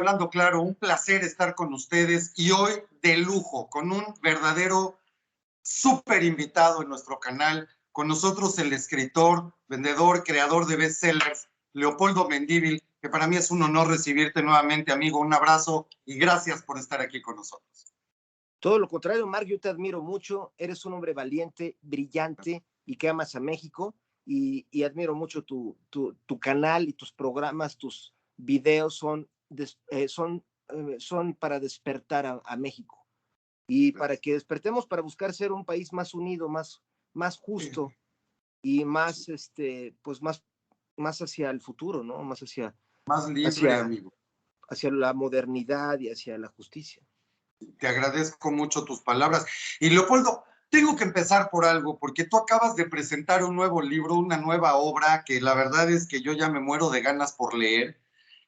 Hablando Claro, un placer estar con ustedes y hoy de lujo, con un verdadero súper invitado en nuestro canal. Con nosotros el escritor, vendedor, creador de bestsellers, Leopoldo Mendívil, que para mí es un honor recibirte nuevamente, amigo. Un abrazo y gracias por estar aquí con nosotros. Todo lo contrario, Marc, yo te admiro mucho, eres un hombre valiente, brillante y que amas a México y admiro mucho tu canal y tus programas, tus videos son para despertar a México y para que despertemos para buscar ser un país más unido, más justo y pues más hacia el futuro, ¿no? Más libre, Hacia, amigo. hacia la modernidad y hacia la justicia. Te agradezco mucho tus palabras. Y Leopoldo, tengo que empezar por algo, porque tú acabas de presentar un nuevo libro, una nueva obra, que la verdad es que yo ya me muero de ganas por leer,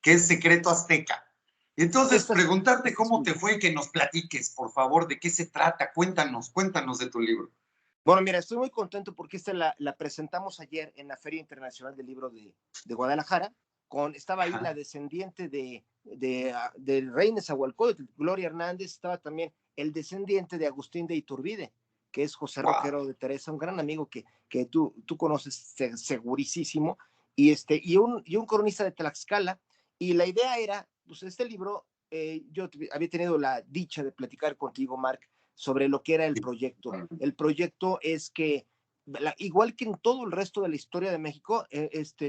que es Secreto Azteca. Entonces, preguntarte cómo te fue y que nos platiques, por favor, de qué se trata. Cuéntanos de tu libro. Bueno, mira, estoy muy contento porque la presentamos ayer en la Feria Internacional del Libro de Guadalajara. Estaba ahí la descendiente del rey Nezahualcóyotl, Gloria Hernández, estaba también el descendiente de Agustín de Iturbide, que es José Roquero de Teresa, un gran amigo que tú conoces segurísimo, y un cronista de Tlaxcala. Y la idea era, pues este libro, yo había tenido la dicha de platicar contigo, Marc, sobre lo que era el proyecto. El proyecto es que, igual que en todo el resto de la historia de México,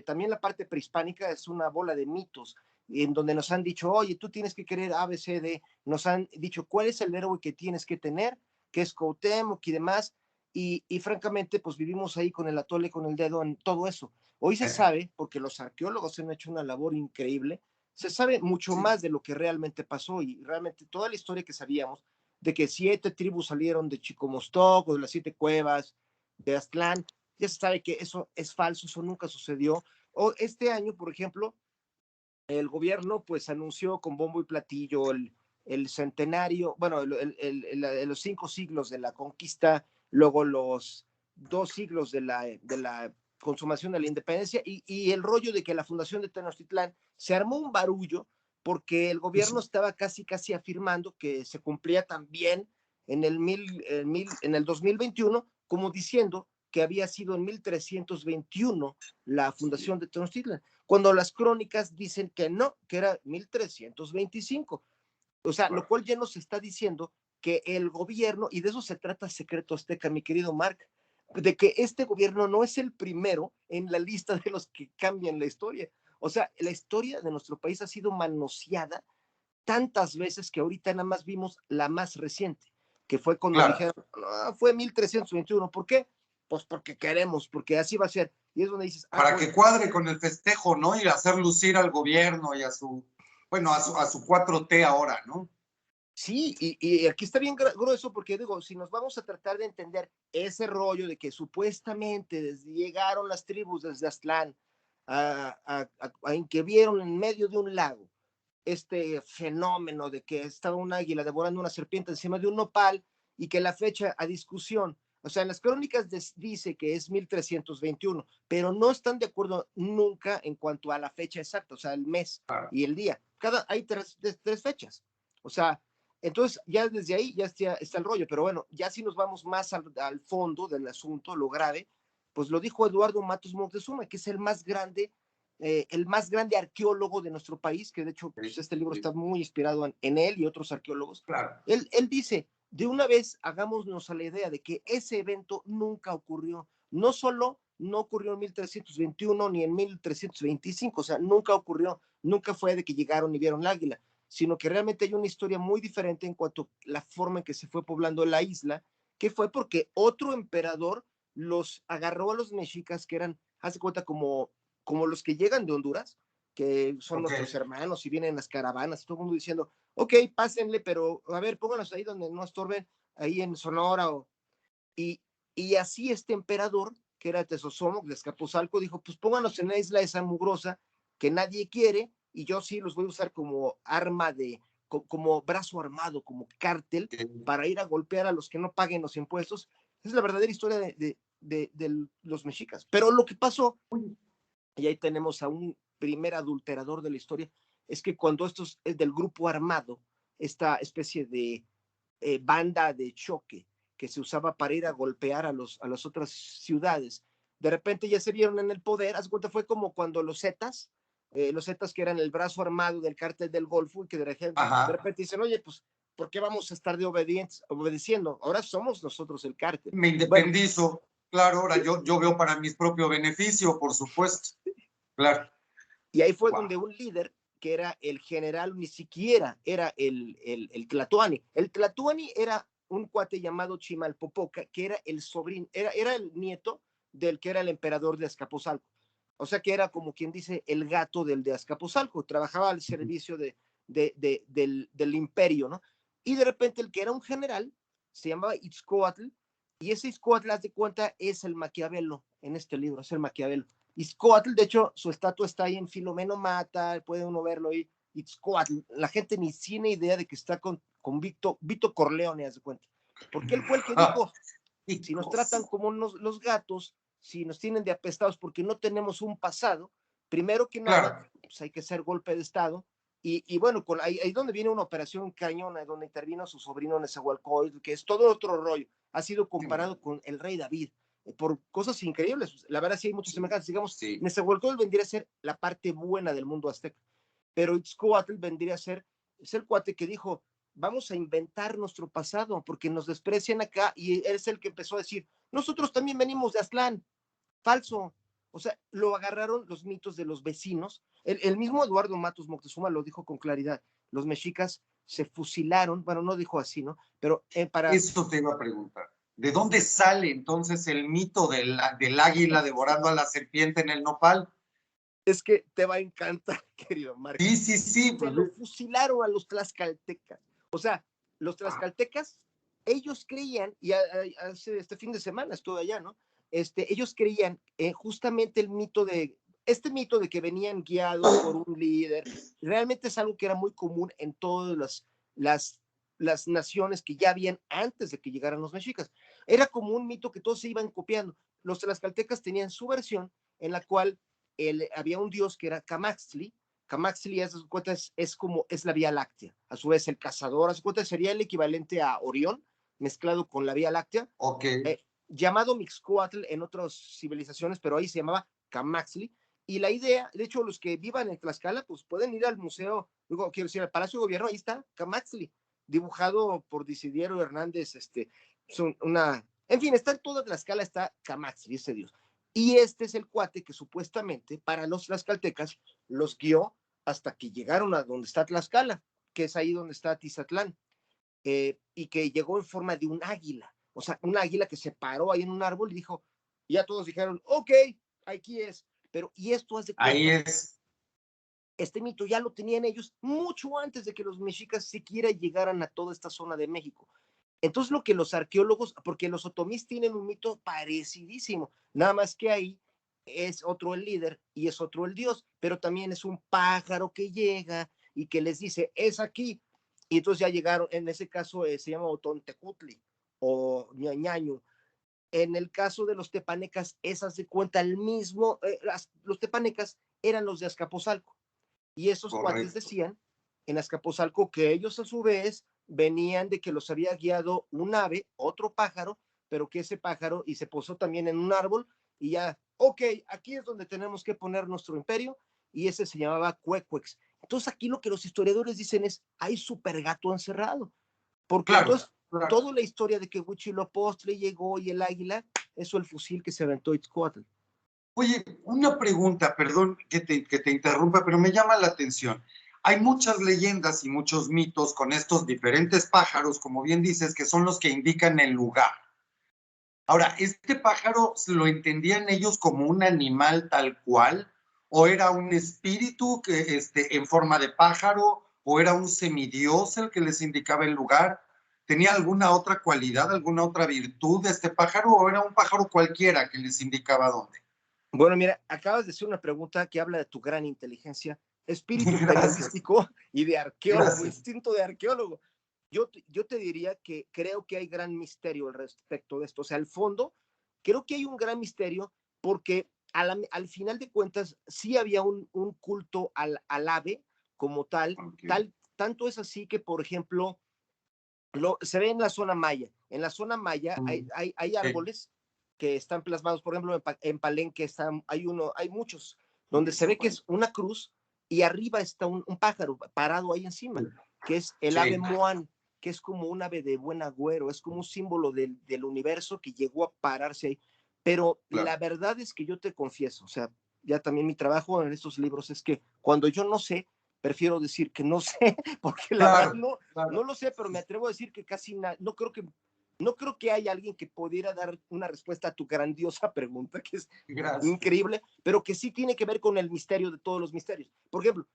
también la parte prehispánica es una bola de mitos, en donde nos han dicho, oye, tú tienes que querer ABCD, nos han dicho cuál es el héroe que tienes que tener, que es Cuauhtémoc y demás, y francamente, pues vivimos ahí con el atole, con el dedo en todo eso. Hoy se sabe, porque los arqueólogos han hecho una labor increíble, se sabe mucho más de lo que realmente pasó y realmente toda la historia que sabíamos de que 7 tribus salieron de Chicomostoc o de las 7 cuevas de Aztlán, ya se sabe que eso es falso, eso nunca sucedió. O este año, por ejemplo, el gobierno pues anunció con bombo y platillo el centenario, bueno, los 5 siglos de la conquista, luego los 2 siglos de la consumación de la independencia y el rollo de que la fundación de Tenochtitlán se armó un barullo porque el gobierno estaba casi afirmando que se cumplía también en el 2021, como diciendo que había sido en 1321 la fundación de Tenochtitlán, cuando las crónicas dicen que no, que era 1325. O sea, lo cual ya nos está diciendo que el gobierno, y de eso se trata Secreto Azteca, mi querido Marc, de que este gobierno no es el primero en la lista de los que cambian la historia. O sea, la historia de nuestro país ha sido manoseada tantas veces que ahorita nada más vimos la más reciente, que fue cuando dijeron, fue 1321. ¿Por qué? Pues porque queremos, porque así va a ser. Y es donde dices, para que cuadre con el festejo, ¿no? Y hacer lucir al gobierno y a su 4T ahora, ¿no? Sí, y aquí está bien grueso porque digo, si nos vamos a tratar de entender ese rollo de que supuestamente llegaron las tribus desde Aztlán, en que vieron en medio de un lago este fenómeno de que estaba un águila devorando una serpiente encima de un nopal y que la fecha a discusión, o sea, en las crónicas dice que es 1321, pero no están de acuerdo nunca en cuanto a la fecha exacta, o sea, el mes y el día. Hay tres fechas, o sea, entonces ya desde ahí ya está el rollo, pero bueno, ya si nos vamos más al fondo del asunto, lo grave, pues lo dijo Eduardo Matos Moctezuma, que es el más grande arqueólogo de nuestro país, que de hecho pues, este libro está muy inspirado en él y otros arqueólogos. Claro. Él dice, de una vez hagámonos a la idea de que ese evento nunca ocurrió, no solo no ocurrió en 1321 ni en 1325, o sea, nunca ocurrió, nunca fue de que llegaron y vieron el águila, sino que realmente hay una historia muy diferente en cuanto a la forma en que se fue poblando la isla, que fue porque otro emperador los agarró a los mexicas, que eran, hace cuenta, como los que llegan de Honduras, que son nuestros hermanos y vienen las caravanas, todo el mundo diciendo, ok, pásenle, pero a ver, pónganlos ahí donde no estorben, ahí en Sonora. Y así este emperador, que era Tezosomoc de Escapuzalco, dijo, pues pónganlos en la isla esa mugrosa que nadie quiere, y yo sí los voy a usar como arma como brazo armado, como cártel, para ir a golpear a los que no paguen los impuestos. Esa es la verdadera historia de los mexicas. Pero lo que pasó, y ahí tenemos a un primer adulterador de la historia, es que cuando estos es del grupo armado, esta especie de banda de choque que se usaba para ir a golpear a las otras ciudades, de repente ya se vieron en el poder. Haz cuenta, fue como cuando los Zetas que eran el brazo armado del cártel del Golfo y que de Ajá. repente dicen, oye, pues, ¿por qué vamos a estar de obedeciendo? Ahora somos nosotros el cártel. Me Bueno, independizo, claro, ahora yo veo para mi propio beneficio, por supuesto, claro. y ahí fue Wow. donde un líder que era el general, ni siquiera era el Tlatoani. El Tlatoani era un cuate llamado Chimalpopoca, que era el sobrino, era el nieto del que era el emperador de Azcapotzalco. O sea que era como quien dice el gato del de Azcapotzalco, trabajaba al servicio del imperio, ¿no? Y de repente el que era un general se llamaba Itzcoatl, y ese Itzcoatl, haz de cuenta, es el Maquiavelo en este libro, es el Maquiavelo. Itzcoatl, de hecho, su estatua está ahí en Filomeno Mata, puede uno verlo ahí. Itzcoatl, la gente ni tiene idea de que está con Vito Corleone, haz de cuenta. Porque él fue el que Ah, dijo, si nos tratan chicos. como los gatos, si nos tienen de apestados porque no tenemos un pasado, primero que nada, Claro. pues hay que hacer golpe de Estado. Y bueno, ahí donde viene una operación cañona, donde intervino su sobrino Nezahualcóyotl, que es todo otro rollo. Ha sido comparado con el rey David por cosas increíbles. La verdad sí hay muchas Sí, semejanzas. Digamos, sí. Nezahualcóyotl vendría a ser la parte buena del mundo azteca, pero Itzcoatl vendría a ser, es el cuate que dijo, vamos a inventar nuestro pasado porque nos desprecian acá, y él es el que empezó a decir, nosotros también venimos de Aztlán, falso. O sea, lo agarraron los mitos de los vecinos. El mismo Eduardo Matos Moctezuma lo dijo con claridad. Los mexicas se fusilaron, bueno, no dijo así, ¿no? Pero para... Eso te iba a preguntar. ¿De dónde sale entonces el mito del águila devorando a la serpiente en el nopal? Es que te va a encantar, querido Marco. Sí, sí, sí. Se Pues, lo fusilaron a los tlaxcaltecas. O sea, los ah, tlaxcaltecas, ellos creían, y hace este fin de semana estuve allá, ¿no? Ellos creían justamente este mito de que venían guiados por un líder, realmente es algo que era muy común en todas las, las naciones que ya habían antes de que llegaran los mexicas. Era como un mito que todos se iban copiando. Los tlaxcaltecas tenían su versión en la cual había un dios que era Camaxtli. Camaxtli, a sus cuentas, es como es la Vía Láctea. A su vez, el cazador, a sus cuentas, sería el equivalente a Orión, mezclado con la Vía Láctea, ok. llamado Mixcoatl en otras civilizaciones, pero ahí se llamaba Camaxtli. Y la idea, de hecho, los que vivan en Tlaxcala, pues pueden ir al museo, digo, quiero decir, al Palacio de Gobierno, ahí está Camaxtli, dibujado por Desiderio Hernández, en fin, está en toda Tlaxcala, está Camaxtli, ese dios. Y este es el cuate que supuestamente para los tlaxcaltecas los guió hasta que llegaron a donde está Tlaxcala, que es ahí donde está Tizatlán, y que llegó en forma de un águila, o sea, un águila que se paró ahí en un árbol y dijo, y ya todos dijeron, ok, aquí es, pero, y esto hace Ahí cuenta, es. este mito ya lo tenían ellos mucho antes de que los mexicas siquiera llegaran a toda esta zona de México. Entonces lo que los arqueólogos, porque los otomís tienen un mito parecidísimo, nada más que ahí es otro el líder y es otro el dios, pero también es un pájaro que llega y que les dice, es aquí. Y entonces ya llegaron, en ese caso se llama Otontecutli o Ñañaño. En el caso de los tepanecas, esas de cuenta el mismo, los tepanecas eran los de Azcapotzalco. Y esos cuates Correcto. decían en Azcapotzalco que ellos a su vez venían de que los había guiado un ave, otro pájaro, pero que ese pájaro y se posó también en un árbol y ya, ok, aquí es donde tenemos que poner nuestro imperio y ese se llamaba Cuecuex. Entonces aquí lo que los historiadores dicen es, hay super gato encerrado, porque Claro, entonces claro. toda la historia de que Huitzilopochtli llegó y el águila, eso el fusil que se aventó Itzcoatl. Oye, una pregunta, perdón que te interrumpa, pero me llama la atención. Hay muchas leyendas y muchos mitos con estos diferentes pájaros, como bien dices, que son los que indican el lugar. Ahora, ¿este pájaro lo entendían ellos como un animal tal cual? ¿O era un espíritu que, en forma de pájaro? ¿O era un semidios el que les indicaba el lugar? ¿Tenía alguna otra cualidad, alguna otra virtud de este pájaro? ¿O era un pájaro cualquiera que les indicaba dónde? Bueno, mira, acabas de hacer una pregunta que habla de tu gran inteligencia, espíritu Gracias, periodístico y de arqueólogo, gracias. instinto de arqueólogo. Yo te diría que creo que hay gran misterio al respecto de esto. O sea, al fondo, creo que hay un gran misterio porque al final de cuentas sí había un culto al ave como tal, Okay. tanto es así que, por ejemplo, se ve en la zona maya. En la zona maya hay Sí. árboles que están plasmados, por ejemplo, en Palenque hay muchos, donde se Eso, ve que bueno. es una cruz y arriba está un pájaro parado ahí encima, que es el ave Sí, moán, que es como un ave de buen agüero, es como un símbolo del universo que llegó a pararse ahí. Pero la claro, verdad es que yo te confieso, o sea, ya también mi trabajo en estos libros es que cuando yo no sé, prefiero decir que no sé, porque la verdad claro, no claro. lo sé, pero me atrevo a decir que casi no creo que haya alguien que pudiera dar una respuesta a tu grandiosa pregunta, que es Gracias. increíble, pero que sí tiene que ver con el misterio de todos los misterios. Por ejemplo,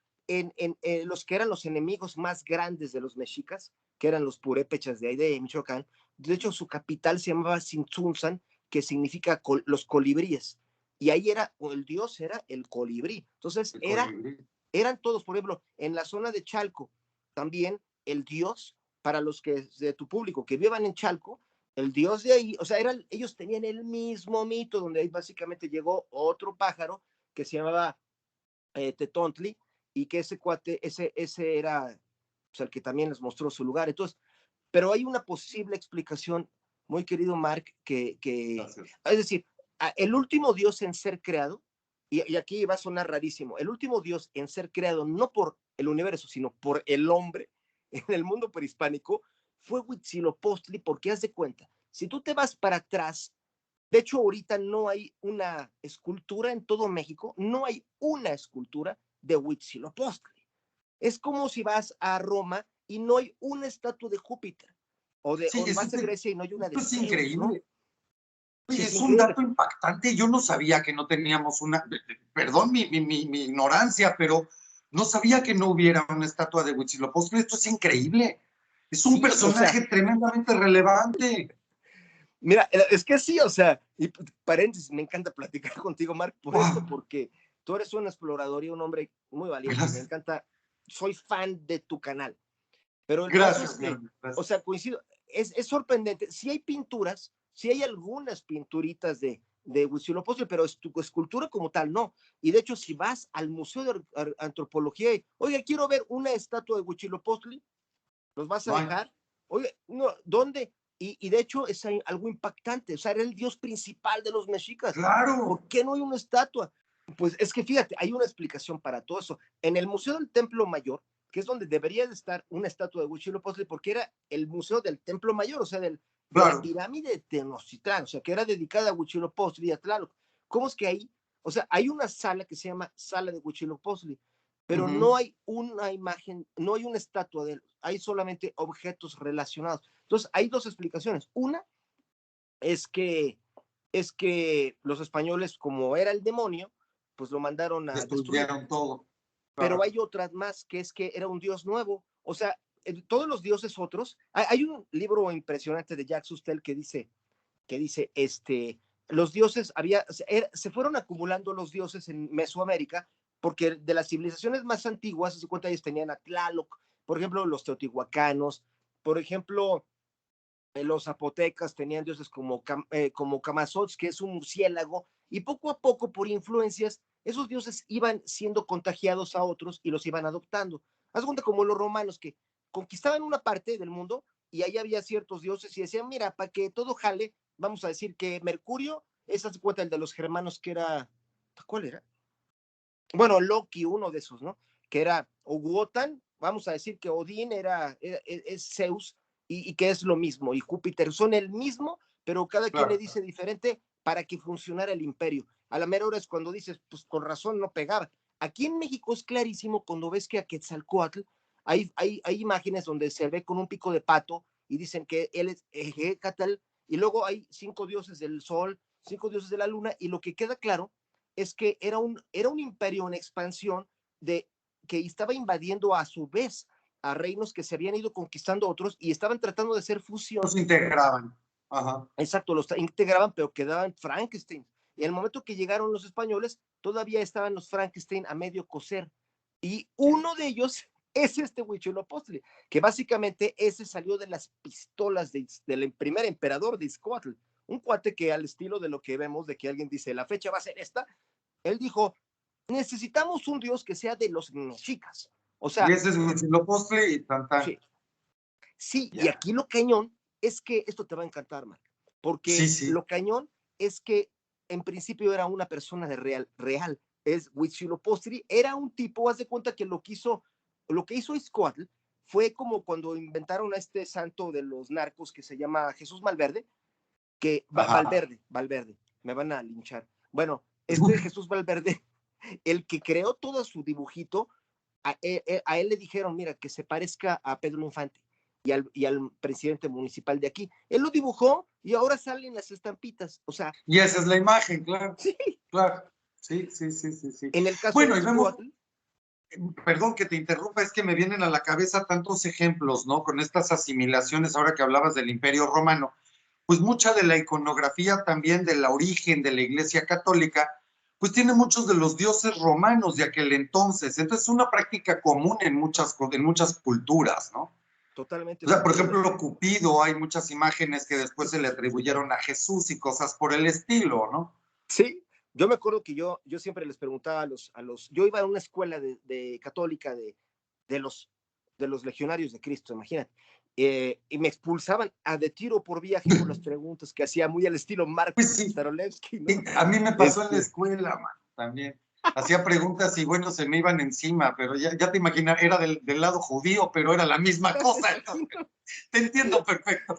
los que eran los enemigos más grandes de los mexicas, que eran los purépechas de ahí de Michoacán, de hecho su capital se llamaba Tzintzuntzan, que significa los colibríes, y ahí el dios era el colibrí. Entonces El colibrí. eran todos, por ejemplo, en la zona de Chalco, también el dios, para los que de tu público que vivan en Chalco, el dios de ahí, o sea, ellos tenían el mismo mito, donde ahí básicamente llegó otro pájaro que se llamaba Tetontli, y que ese cuate, ese era pues, el que también les mostró su lugar. Entonces, pero hay una posible explicación, muy querido Mark, Gracias. es decir, el último Dios en ser creado, y aquí va a sonar rarísimo, el último Dios en ser creado no por el universo, sino por el hombre en el mundo prehispánico, fue Huitzilopochtli, porque haz de cuenta, si tú te vas para atrás, de hecho ahorita no hay una escultura en todo México, no hay una escultura de Huitzilopochtli. Es como si vas a Roma y no hay una estatua de Júpiter, Sí, o vas a Grecia y no hay una de esto es Zeus, ¿no? increíble. Sí, Oye, es es un increíble. dato impactante. Yo no sabía que no teníamos perdón mi ignorancia, pero no sabía que no hubiera una estatua de Huitzilopochtli. Esto es increíble. Es un Sí, o sea, personaje tremendamente relevante. mira, es que sí, o sea, y paréntesis, me encanta platicar contigo, Mark, por esto, Wow, porque tú eres un explorador y un hombre muy valiente y me gracias, encanta, soy fan de tu canal. Pero el caso es gracias, mi que, hermano, o gracias. sea, coincido, es sorprendente. Si hay pinturas, si hay algunas pinturitas de Huitzilopochtli, pero escultura como tal, no. Y de hecho, si vas al Museo de Antropología y, oye, quiero ver una estatua de Huitzilopochtli, ¿los vas a No hay, dejar? Oye, no, ¿dónde? Y de hecho es algo impactante, o sea, era el dios principal de los mexicas. claro, ¿Por qué no hay una estatua? Pues es que fíjate, hay una explicación para todo eso. En el Museo del Templo Mayor, que es donde debería de estar una estatua de Huitzilopochtli, porque era el museo del Templo Mayor, o sea, de la claro. pirámide de Tenochtitlán, o sea, que era dedicada a Huitzilopochtli y a Tlaloc. ¿Cómo es que ahí? O sea, hay una sala que se llama Sala de Huitzilopochtli, pero no Ujú. hay una imagen, no hay una estatua de él, hay solamente objetos relacionados. Entonces, hay dos explicaciones. Una es que, es que los españoles, como era el demonio, pues lo mandaron a destruir. Destruyeron todo. Pero Claro. hay otras más, que es que era un dios nuevo. O sea, todos los dioses otros. Hay un libro impresionante de Jacques Sustel los dioses se fueron acumulando los dioses en Mesoamérica, porque de las civilizaciones más antiguas, se cuenta, ellos tenían a Tlaloc, por ejemplo, los teotihuacanos, por ejemplo, los zapotecas tenían dioses como Camazotz, que es un murciélago, y poco a poco, por influencias, esos dioses iban siendo contagiados a otros y los iban adoptando. Haz cuenta como los romanos que conquistaban una parte del mundo y ahí había ciertos dioses y decían, mira, para que todo jale, vamos a decir que Mercurio, esa se cuenta el de los germanos que era, ¿cuál era? Bueno, Loki, uno de esos, ¿no? Que era Wotan, vamos a decir que Odín es Zeus y que es lo mismo, y Júpiter son el mismo, pero cada quien le Claro. dice diferente para que funcionara el imperio. A la mera hora es cuando dices, pues con razón no pegaba. Aquí en México es clarísimo cuando ves que a Quetzalcóatl hay imágenes donde se ve con un pico de pato y dicen que él es Ejecatl, y luego hay 5 dioses del sol, 5 dioses de la luna, y lo que queda claro es que era un imperio en expansión que estaba invadiendo a su vez a reinos que se habían ido conquistando otros y estaban tratando de hacer fusión. Los integraban. Ajá. Exacto, los integraban, pero quedaban Frankenstein. Y en el momento que llegaron los españoles, todavía estaban los Frankenstein a medio cocer. Y Sí. uno de ellos es este Huitzilopochtli, que básicamente ese salió de las pistolas del primer emperador de Izcoatl. Un cuate que al estilo de lo que vemos, de que alguien dice, la fecha va a ser esta, él dijo, necesitamos un dios que sea de los mexicas. O Y sea, ese es Huitzilopochtli y tan tan. sí, sí, y Ya. aquí lo cañón es que esto te va a encantar, Mark, Sí, porque sí. lo cañón es que en principio era una persona de real. Es Huitzilopochtli, era un tipo, haz de cuenta que lo que hizo Izcoatl fue como cuando inventaron a este santo de los narcos que se llama Jesús Malverde, que Ajá. Valverde, me van a linchar. Bueno, este Jesús Valverde, el que creó todo su dibujito, a él le dijeron, mira, que se parezca a Pedro Infante y al presidente municipal de aquí. Él lo dibujó y ahora salen las estampitas. O sea, Y esa es la imagen, claro, sí. claro. Sí, sí, sí, sí, sí. En el caso de Bueno, y vemos, Izcoatl, perdón que te interrumpa, es que me vienen a la cabeza tantos ejemplos, ¿no? Con estas asimilaciones, ahora que hablabas del Imperio Romano, pues mucha de la iconografía también del origen de la Iglesia Católica, pues tiene muchos de los dioses romanos de aquel entonces. Entonces es una práctica común en muchas culturas, ¿no? totalmente O de sea, por acuerdo. ejemplo, Cupido, hay muchas imágenes que después se le atribuyeron a Jesús y cosas por el estilo, ¿no? Sí, yo me acuerdo que yo siempre les preguntaba yo iba a una escuela católica de, los, de los legionarios de Cristo, imagínate, y me expulsaban a de tiro por viaje por las preguntas que hacía muy al estilo Mark Pues sí, Starolevsky, ¿no? sí, a mí me pasó en la Este, escuela, man, también. Hacía preguntas y bueno, se me iban encima, pero ya te imaginas, era del lado judío, pero era la misma me cosa. imagino. Te entiendo perfecto.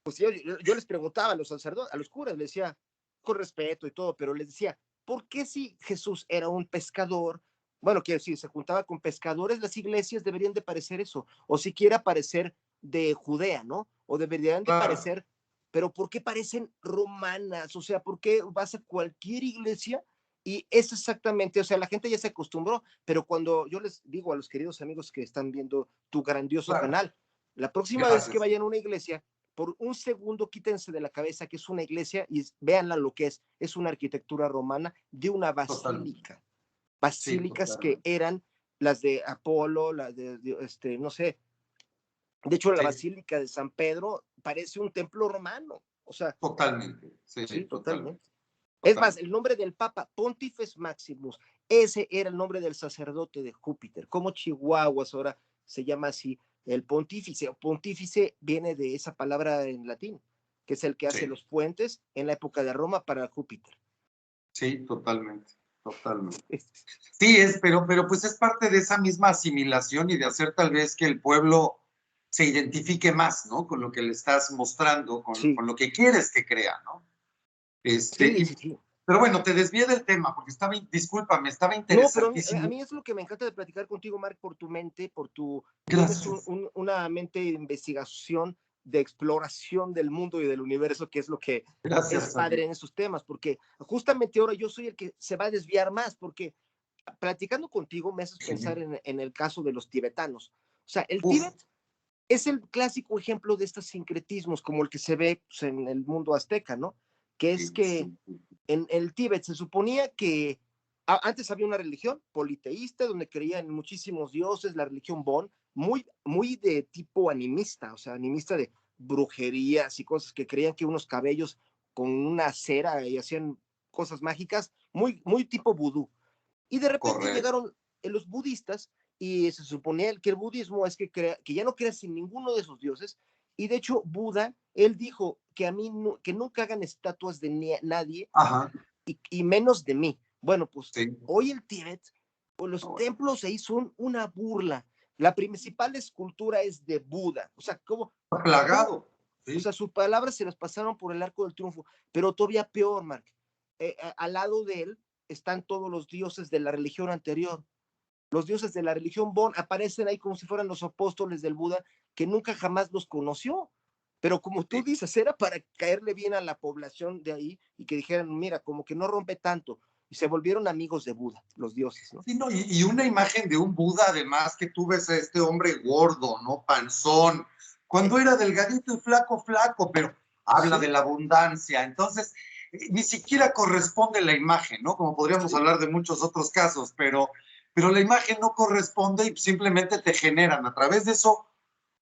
Pues yo les preguntaba a los sacerdotes, a los curas, les decía, con respeto y todo, pero les decía, ¿por qué si Jesús era un pescador? Bueno, quiero decir, se juntaba con pescadores, las iglesias deberían de parecer eso, o siquiera parecer de Judea, ¿no? O deberían de Claro, parecer, pero ¿por qué parecen romanas? O sea, ¿por qué vas a cualquier iglesia? Y es exactamente, o sea, la gente ya se acostumbró, pero cuando yo les digo a los queridos amigos que están viendo tu grandioso claro. canal, la próxima vez que Gracias. vayan a una iglesia, por un segundo quítense de la cabeza que es una iglesia y véanla lo que es una arquitectura romana de una Totalmente. basílica, Sí, basílicas que totalmente. eran las de Apolo, no sé, de hecho la Sí, basílica de San Pedro parece un templo romano, o sea, totalmente. Sí, sí, totalmente. totalmente. Es más, Totalmente. el nombre del Papa, Pontifex Maximus, ese era el nombre del sacerdote de Júpiter, como Chihuahuas ahora se llama así, el pontífice, o pontífice viene de esa palabra en latín, que es el que hace Sí, los puentes en la época de Roma para Júpiter. sí, totalmente. Totalmente. Sí, pero pues es parte de esa misma asimilación y de hacer tal vez que el pueblo se identifique más, ¿no? Con lo que le estás mostrando, Sí, con lo que quieres que crea, ¿no? sí, sí, sí. Pero bueno, te desvié del tema porque discúlpame, estaba No, pero a interesantísimo. mí es lo que me encanta de platicar contigo, Mark, por tu mente, tienes Gracias, una mente de investigación, de exploración del mundo y del universo, que es lo que es gracias, padre amigo. en esos temas, porque justamente ahora yo soy el que se va a desviar más, porque platicando contigo me haces pensar Genial. en el caso de los tibetanos. O sea, el Uf, Tíbet es el clásico ejemplo de estos sincretismos, como el que se ve pues, en el mundo azteca, ¿no? Que es sí, que sí, en el Tíbet se suponía que antes había una religión politeísta donde creían en muchísimos dioses, la religión Bon, muy de tipo animista, o sea, animista de brujerías y cosas que creían que unos cabellos con una cera y hacían cosas mágicas, muy tipo vudú. Y de repente correcto. llegaron los budistas y se suponía que el budismo es que ya no creas en ninguno de esos dioses. Y de hecho, Buda, él dijo que a mí que nunca hagan estatuas de nadie Ajá, y menos de mí. Bueno, pues sí. hoy el Tíbet, pues los Bueno, templos ahí son una burla. La principal escultura es de Buda, o sea, como está todo. plagado, O sí. sea, sus palabras se las pasaron por el arco del triunfo, pero todavía peor, Mark. Al lado de él están todos los dioses de la religión anterior. Los dioses de la religión Bon aparecen ahí como si fueran los apóstoles del Buda, que nunca jamás los conoció. Pero como tú Sí. dices, era para caerle bien a la población de ahí y que dijeran, mira, como que no rompe tanto. Y se volvieron amigos de Buda, los dioses, ¿no? Sí, no, y una imagen de un Buda, además, que tú ves a este hombre gordo, ¿no? Panzón, cuando era delgadito y flaco, flaco, pero habla de Sí, la abundancia. Entonces, ni siquiera corresponde la imagen, ¿no? Como podríamos sí, hablar de muchos otros casos, pero la imagen no corresponde y simplemente te generan a través de eso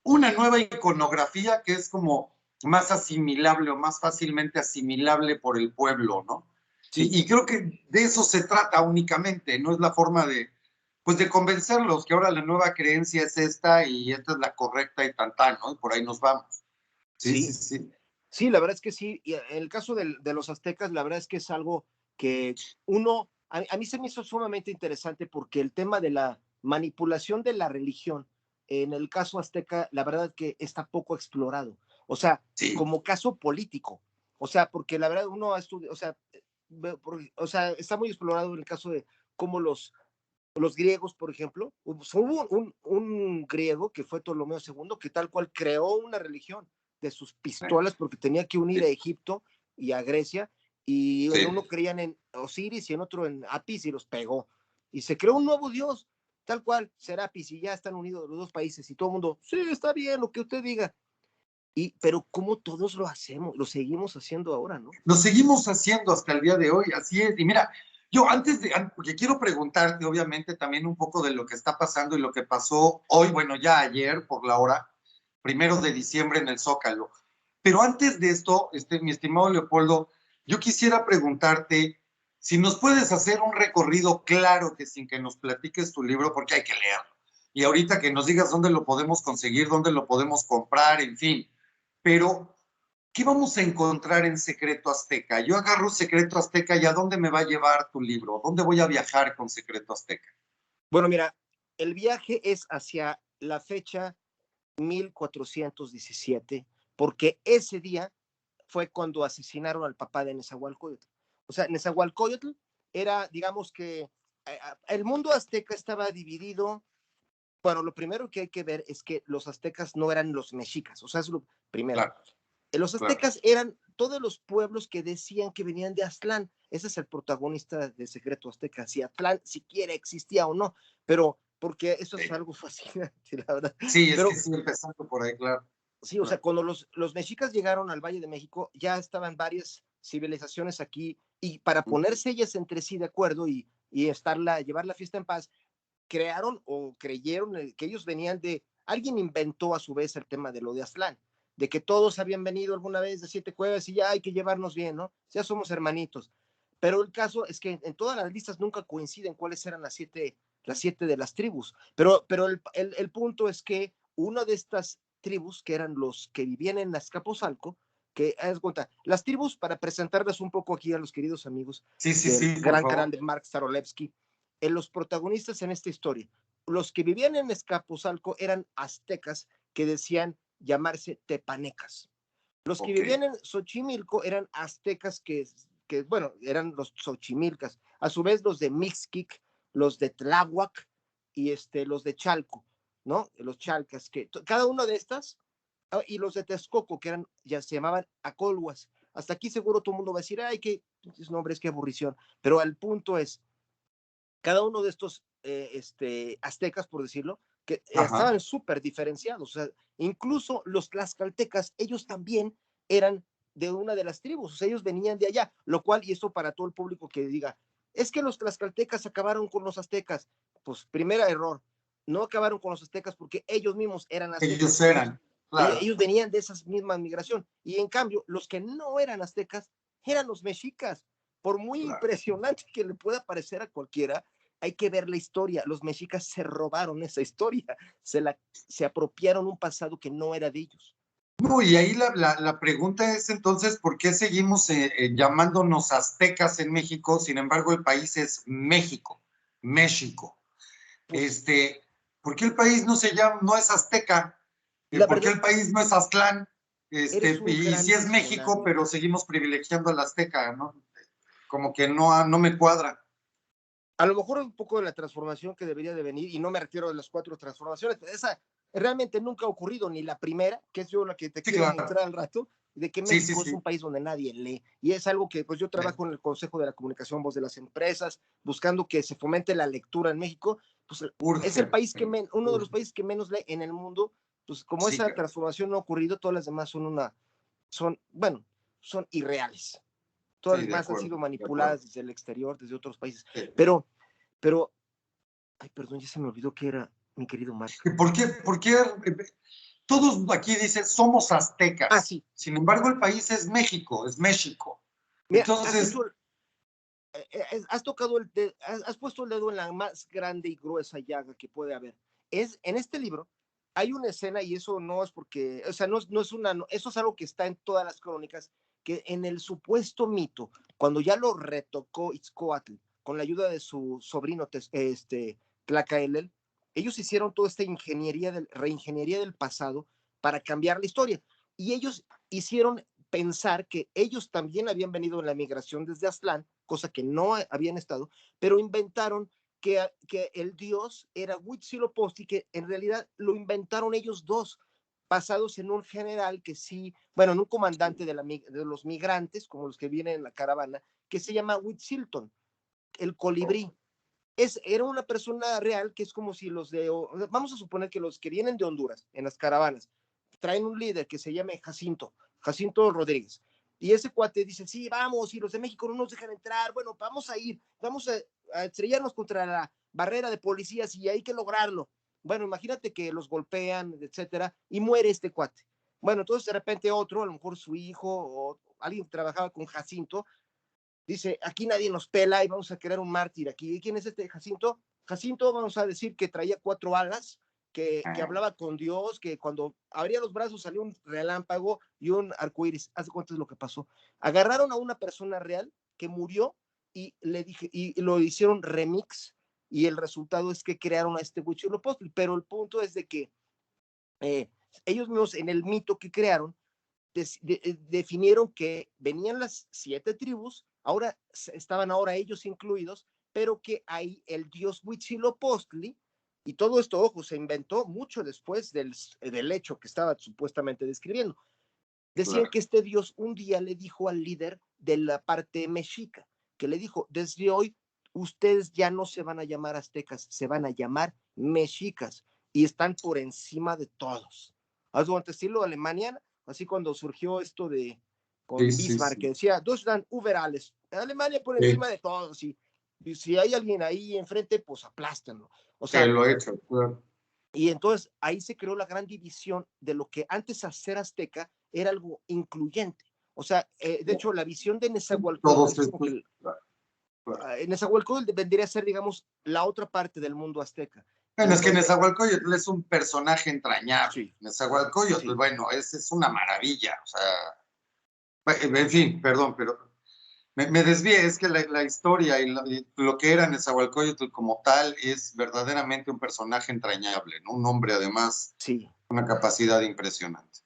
una nueva iconografía que es como más asimilable o más fácilmente asimilable por el pueblo, ¿no? sí, Creo que de eso se trata únicamente, no es la forma pues de convencerlos que ahora la nueva creencia es esta y esta es la correcta y tan, ¿no? Y por ahí nos vamos. Sí, sí, Sí, sí. sí, la verdad es que sí. Y en el caso de los aztecas, la verdad es que es algo que a mí se me hizo sumamente interesante porque el tema de la manipulación de la religión, en el caso azteca, la verdad que está poco explorado. O sea, Sí, como caso político. O sea, porque la verdad uno ha estudiado, o sea, está muy explorado en el caso de cómo los griegos, por ejemplo, hubo un griego que fue Ptolomeo II, que tal cual creó una religión de sus pistolas porque tenía que unir a sí, Egipto y a Grecia, y en sí. uno creían en Osiris y en otro en Apis y los pegó. Y se creó un nuevo dios, tal cual, Serapis, y ya están unidos los dos países y todo el mundo, sí, está bien, lo que usted diga. Pero como todos lo hacemos, lo seguimos haciendo ahora, ¿no? Lo seguimos haciendo hasta el día de hoy, así es. Y mira, yo porque quiero preguntarte obviamente también un poco de lo que está pasando y lo que pasó hoy, bueno, ya ayer por la hora, 1 de diciembre en el Zócalo. Pero antes de esto, mi estimado Leopoldo, yo quisiera preguntarte si nos puedes hacer un recorrido claro que sin que nos platiques tu libro, porque hay que leerlo. Y ahorita que nos digas dónde lo podemos conseguir, dónde lo podemos comprar, en fin. Pero ¿qué vamos a encontrar en Secreto Azteca? Yo agarro Secreto Azteca y ¿a dónde me va a llevar tu libro? ¿Dónde voy a viajar con Secreto Azteca? Bueno, mira, el viaje es hacia la fecha 1417, porque ese día fue cuando asesinaron al papá de Nezahualcóyotl. O sea, Nezahualcóyotl era, digamos que el mundo azteca estaba dividido. Bueno, lo primero que hay que ver es que los aztecas no eran los mexicas, o sea, es lo primero. Claro, Los claro. aztecas eran todos los pueblos que decían que venían de Aztlán. Ese es el protagonista de Secreto Azteca, si Aztlán siquiera existía o no, pero porque eso es Sí, algo fascinante, la verdad. sí, es que Pero sí, empezando por ahí, claro. sí, o sea, Claro. cuando los mexicas llegaron al Valle de México, ya estaban varias civilizaciones aquí y para ponerse ellas entre sí de acuerdo llevar la fiesta en paz, crearon o creyeron que ellos venían alguien inventó a su vez el tema de lo de Aztlán, de que todos habían venido alguna vez de 7 cuevas y ya hay que llevarnos bien, ¿no? Ya somos hermanitos. Pero el caso es que en todas las listas nunca coinciden cuáles eran las siete de las tribus. Pero el punto es que una de estas tribus, que eran los que vivían en Azcapotzalco, que haz cuenta, las tribus, para presentarlas un poco aquí a los queridos amigos Sí, sí, del sí, por gran favor. canal de Mark Starolevsky, los protagonistas en esta historia, los que vivían en Escapuzalco eran aztecas que decían llamarse tepanecas. Los que Ok. vivían en Xochimilco eran aztecas bueno, eran los xochimilcas. A su vez, los de Mixquic, los de Tláhuac y los de Chalco, ¿no? Los chalcas, que cada uno de estas, y los de Texcoco, que ya se llamaban acolhuas. Hasta aquí seguro todo el mundo va a decir, ay, qué nombres, qué aburrición. Pero el punto es, cada uno de estos aztecas, por decirlo, que Ajá. estaban súper diferenciados. O sea, incluso los tlaxcaltecas, ellos también eran de una de las tribus, o sea, ellos venían de allá, lo cual, y esto para todo el público que diga, es que los tlaxcaltecas acabaron con los aztecas. Pues, primer error, no acabaron con los aztecas porque ellos mismos eran aztecas, Ellos ellos, eran, claro. ellos venían de esa misma migración, y en cambio, los que no eran aztecas eran los mexicas. Por muy Claro. impresionante que le pueda parecer a cualquiera, hay que ver la historia. Los mexicas se robaron esa historia, se apropiaron un pasado que no era de ellos. No, y ahí la pregunta es entonces, ¿por qué seguimos llamándonos aztecas en México? Sin embargo, el país es México, México. Pues Este, ¿Por qué el país no se llama, no es azteca? la ¿Por qué verdad, el país no es Aztlán? eres un Y gran sí es México, visionario. pero seguimos privilegiando al azteca, ¿no? Como que no, no me cuadra. A lo mejor un poco de la transformación que debería de venir, y no me refiero a las 4 transformaciones, esa realmente nunca ha ocurrido, ni la primera, que es yo la que te Sí, quiero claro. mostrar al rato, de que Sí, sí, México es sí. un país donde nadie lee, y es algo que pues yo trabajo en el Consejo de la Comunicación Voz de las Empresas, buscando que se fomente la lectura en México. Pues es Urge, el país uno de los urge. países que menos lee en el mundo. Pues como Sí, esa claro. transformación no ha ocurrido, todas las demás bueno, son irreales. Todas las Sí, de demás han acuerdo, sido de acuerdo. manipuladas desde el exterior, desde otros países. Sí. Pero, ay, perdón, ya se me olvidó que era mi querido Mark. ¿Y por qué todos aquí dicen somos Ah, aztecas? sí. Sin embargo, el país es México, es México. Mira, has Entonces, hecho, has tocado has puesto el dedo en la más grande y gruesa llaga que puede haber. En este libro hay una escena, y eso no es porque, o sea, no es una, eso es algo que está en todas las crónicas, que en el supuesto mito, cuando ya lo retocó Itzcoatl, con la ayuda de su sobrino, Tlacaelel, ellos hicieron toda esta reingeniería del pasado para cambiar la historia. Y ellos hicieron pensar que ellos también habían venido en la migración desde Aztlán, cosa que no habían estado, pero inventaron que el dios era Huitzilopochtli, que en realidad lo inventaron ellos dos, basados en un general que sí, bueno, en un comandante de los migrantes, como los que vienen en la caravana, que se llama Huitzilton, el colibrí. Era una persona real que es como si vamos a suponer que los que vienen de Honduras en las caravanas traen un líder que se llame Jacinto Rodríguez. Y ese cuate dice, sí, vamos, y los de México no nos dejan entrar, bueno, vamos a ir, vamos a estrellarnos contra la barrera de policías y hay que lograrlo. Bueno, imagínate que los golpean, etcétera, y muere este cuate. Bueno, entonces de repente otro, a lo mejor su hijo o alguien que trabajaba con Jacinto, dice, aquí nadie nos pela y vamos a crear un mártir aquí. ¿Y quién es este Jacinto? Jacinto, vamos a decir que traía 4 alas, que hablaba con Dios, que cuando abría los brazos salió un relámpago y un arcoíris. Haz de cuenta es lo que pasó. Agarraron a una persona real que murió y lo hicieron remix, y el resultado es que crearon a este Huitzilopochtli. Pero el punto es de que eh, ellos mismos en el mito que crearon definieron que venían las 7 tribus, ahora estaban ellos incluidos, pero que hay el dios Huitzilopochtli, y todo esto, ojo, se inventó mucho después del hecho que estaba supuestamente describiendo. Decían Claro. que este dios un día le dijo al líder de la parte mexica, que le dijo, desde hoy ustedes ya no se van a llamar aztecas, se van a llamar mexicas, y están por encima de todos. Haz durante estilo Alemania, así cuando surgió esto Sí, con sí, Bismarck, que sí. decía, Deutschland über alles, Alemania por Sí, encima de todos, y si hay alguien ahí enfrente, pues aplástenlo. O que sea, lo he hecho, claro. y entonces ahí se creó la gran división de lo que antes a ser azteca era algo incluyente. O sea, de hecho, la visión de Nezahualcóyotl Todos es como estos, que claro, claro. Nezahualcóyotl vendría a ser, digamos, la otra parte del mundo azteca, Bueno, en es que donde, Nezahualcóyotl es un personaje entrañable. sí, Nezahualcóyotl, sí, bueno, es una maravilla. O sea, en fin, perdón, pero me desvié. Es que la historia y lo que era Nezahualcóyotl como tal es verdaderamente un personaje entrañable, ¿no? Un hombre, además, sí. una capacidad impresionante.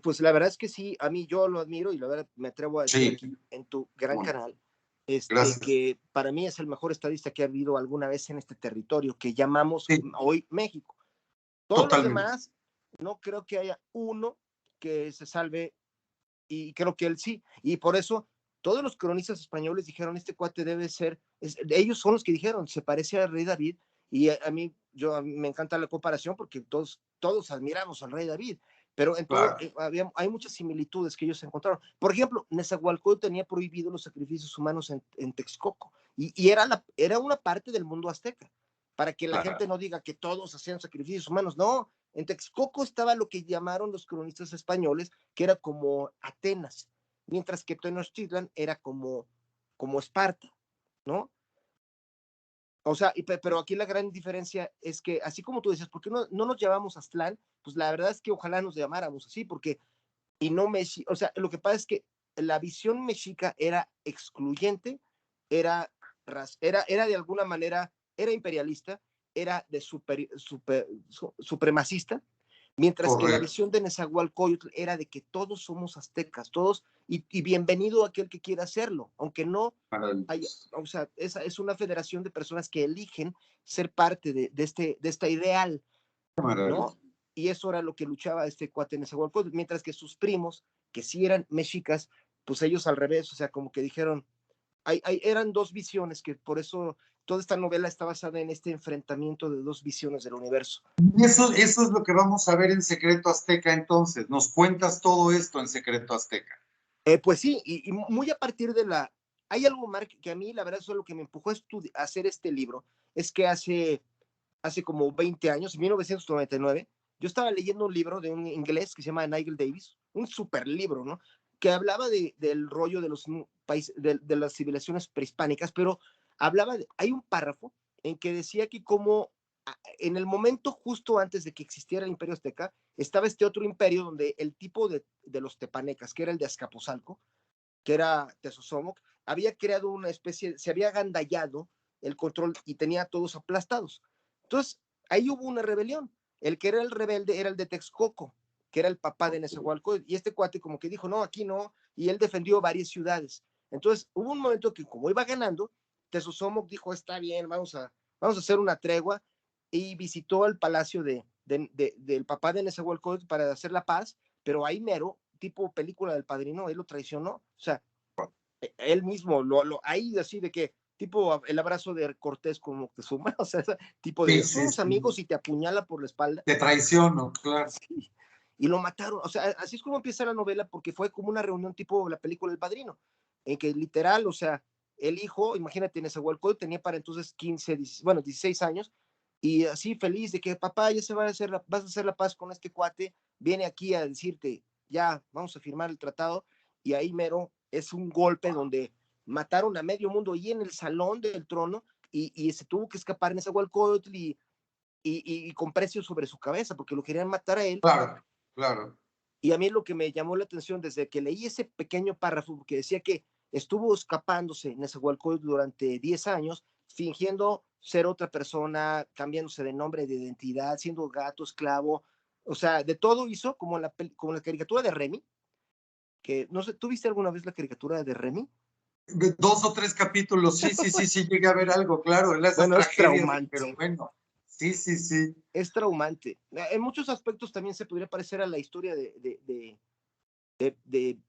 Pues la verdad es que sí, a mí yo lo admiro, y la verdad me atrevo a decir Sí, aquí en tu gran bueno, canal, gracias. que para mí es el mejor estadista que ha habido alguna vez en este territorio que llamamos Sí, hoy México. Todos los totalmente. demás, no creo que haya uno que se salve, y creo que él sí. Y por eso todos los cronistas españoles dijeron, este cuate debe ser, ellos son los que dijeron, se parece al rey David, y a mí me encanta la comparación porque todos admiramos al rey David, pero en todo, Claro, hay muchas similitudes que ellos encontraron. Por ejemplo, Nezahualcóyotl tenía prohibido los sacrificios humanos en Texcoco, y era una parte del mundo azteca, para que la gente claro. no diga que todos hacían sacrificios humanos. No, en Texcoco estaba lo que llamaron los cronistas españoles, que era como Atenas, mientras que Tenochtitlan era como Esparta, ¿no? O sea, pero aquí la gran diferencia es que, así como tú decías, ¿por qué no nos llamamos Aztlán? Pues la verdad es que ojalá nos llamáramos así, porque, y no o sea, lo que pasa es que la visión mexica era excluyente, era, era de alguna manera, era imperialista, era de supremacista, mientras que la Correcto. visión de Nezahualcóyotl era de que todos somos aztecas, todos, y bienvenido aquel que quiera hacerlo, aunque no haya, Maravilloso. o sea, es una federación de personas que eligen ser parte de esta ideal, Qué maravilla. ¿no? Y eso era lo que luchaba este cuate Nezahualcóyotl, mientras que sus primos, que sí eran mexicas, pues ellos al revés, o sea, como que dijeron, eran dos visiones, que por eso toda esta novela está basada en este enfrentamiento de dos visiones del universo. Eso es lo que vamos a ver en Secreto Azteca entonces. Nos cuentas todo esto en Secreto Azteca. Pues sí, y muy a partir de hay algo, Mark, que a mí la verdad es lo que me empujó a hacer este libro, es que hace como 20 años, en 1999, yo estaba leyendo un libro de un inglés que se llama Nigel Davis, un super libro, ¿no? Que hablaba del rollo de los de las civilizaciones prehispánicas, pero hay un párrafo en que decía que como en el momento justo antes de que existiera el Imperio Azteca, estaba este otro imperio donde el tipo de los tepanecas, que era el de Azcapotzalco, que era Tezosomoc, había creado una especie, se había agandallado el control y tenía a todos aplastados. Entonces, ahí hubo una rebelión. El que era el rebelde era el de Texcoco, que era el papá de Nezahualcóyotl, y este cuate como que dijo, no, aquí no, y él defendió varias ciudades. Entonces, hubo un momento que como iba ganando, Tezosomoc dijo, está bien, vamos a hacer una tregua, y visitó el palacio del papá de Nezahualcóyotl para hacer la paz, pero ahí mero, tipo película del Padrino, él lo traicionó, o sea, él mismo, ahí así de que, tipo el abrazo de Cortés con Moctezuma, o sea, ese tipo Sí, de, sí, somos sí. amigos y te apuñala por la espalda. Te traiciono, claro. Sí, y lo mataron, o sea, así es como empieza la novela, porque fue como una reunión tipo la película El Padrino, en que literal, o sea, el hijo, imagínate, Nezahualcóyotl tenía para entonces 16 años, y así feliz de que papá ya vas a hacer la paz con este cuate, viene aquí a decirte, ya, vamos a firmar el tratado, y ahí mero es un golpe donde mataron a medio mundo y en el salón del trono, y se tuvo que escapar Nezahualcóyotl y con precios sobre su cabeza, porque lo querían matar a él. Claro, claro. Y a mí lo que me llamó la atención desde que leí ese pequeño párrafo, porque decía que estuvo escapándose Nezahualcóyotl durante 10 años, fingiendo ser otra persona, cambiándose de nombre, de identidad, siendo gato, esclavo, o sea, de todo hizo, como la caricatura de Remy, que no sé, ¿tú viste alguna vez la caricatura de Remy? 2 o 3 capítulos, sí, sí, sí, sí, llegué a ver algo, claro, esas Bueno, es tragedias, pero traumante. bueno, sí, sí, sí. Es traumante. En muchos aspectos también se podría parecer a la historia de, de,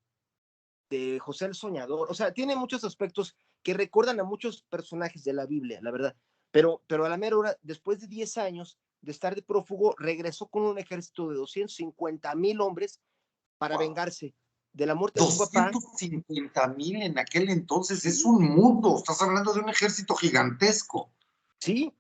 de José el Soñador. O sea, tiene muchos aspectos que recuerdan a muchos personajes de la Biblia, la verdad. Pero a la mera hora, después de 10 años de estar de prófugo, regresó con un ejército de 250,000 hombres para Wow. vengarse de la muerte de su papá. 250,000 en aquel entonces es Sí, un mundo, estás hablando de un ejército gigantesco. sí.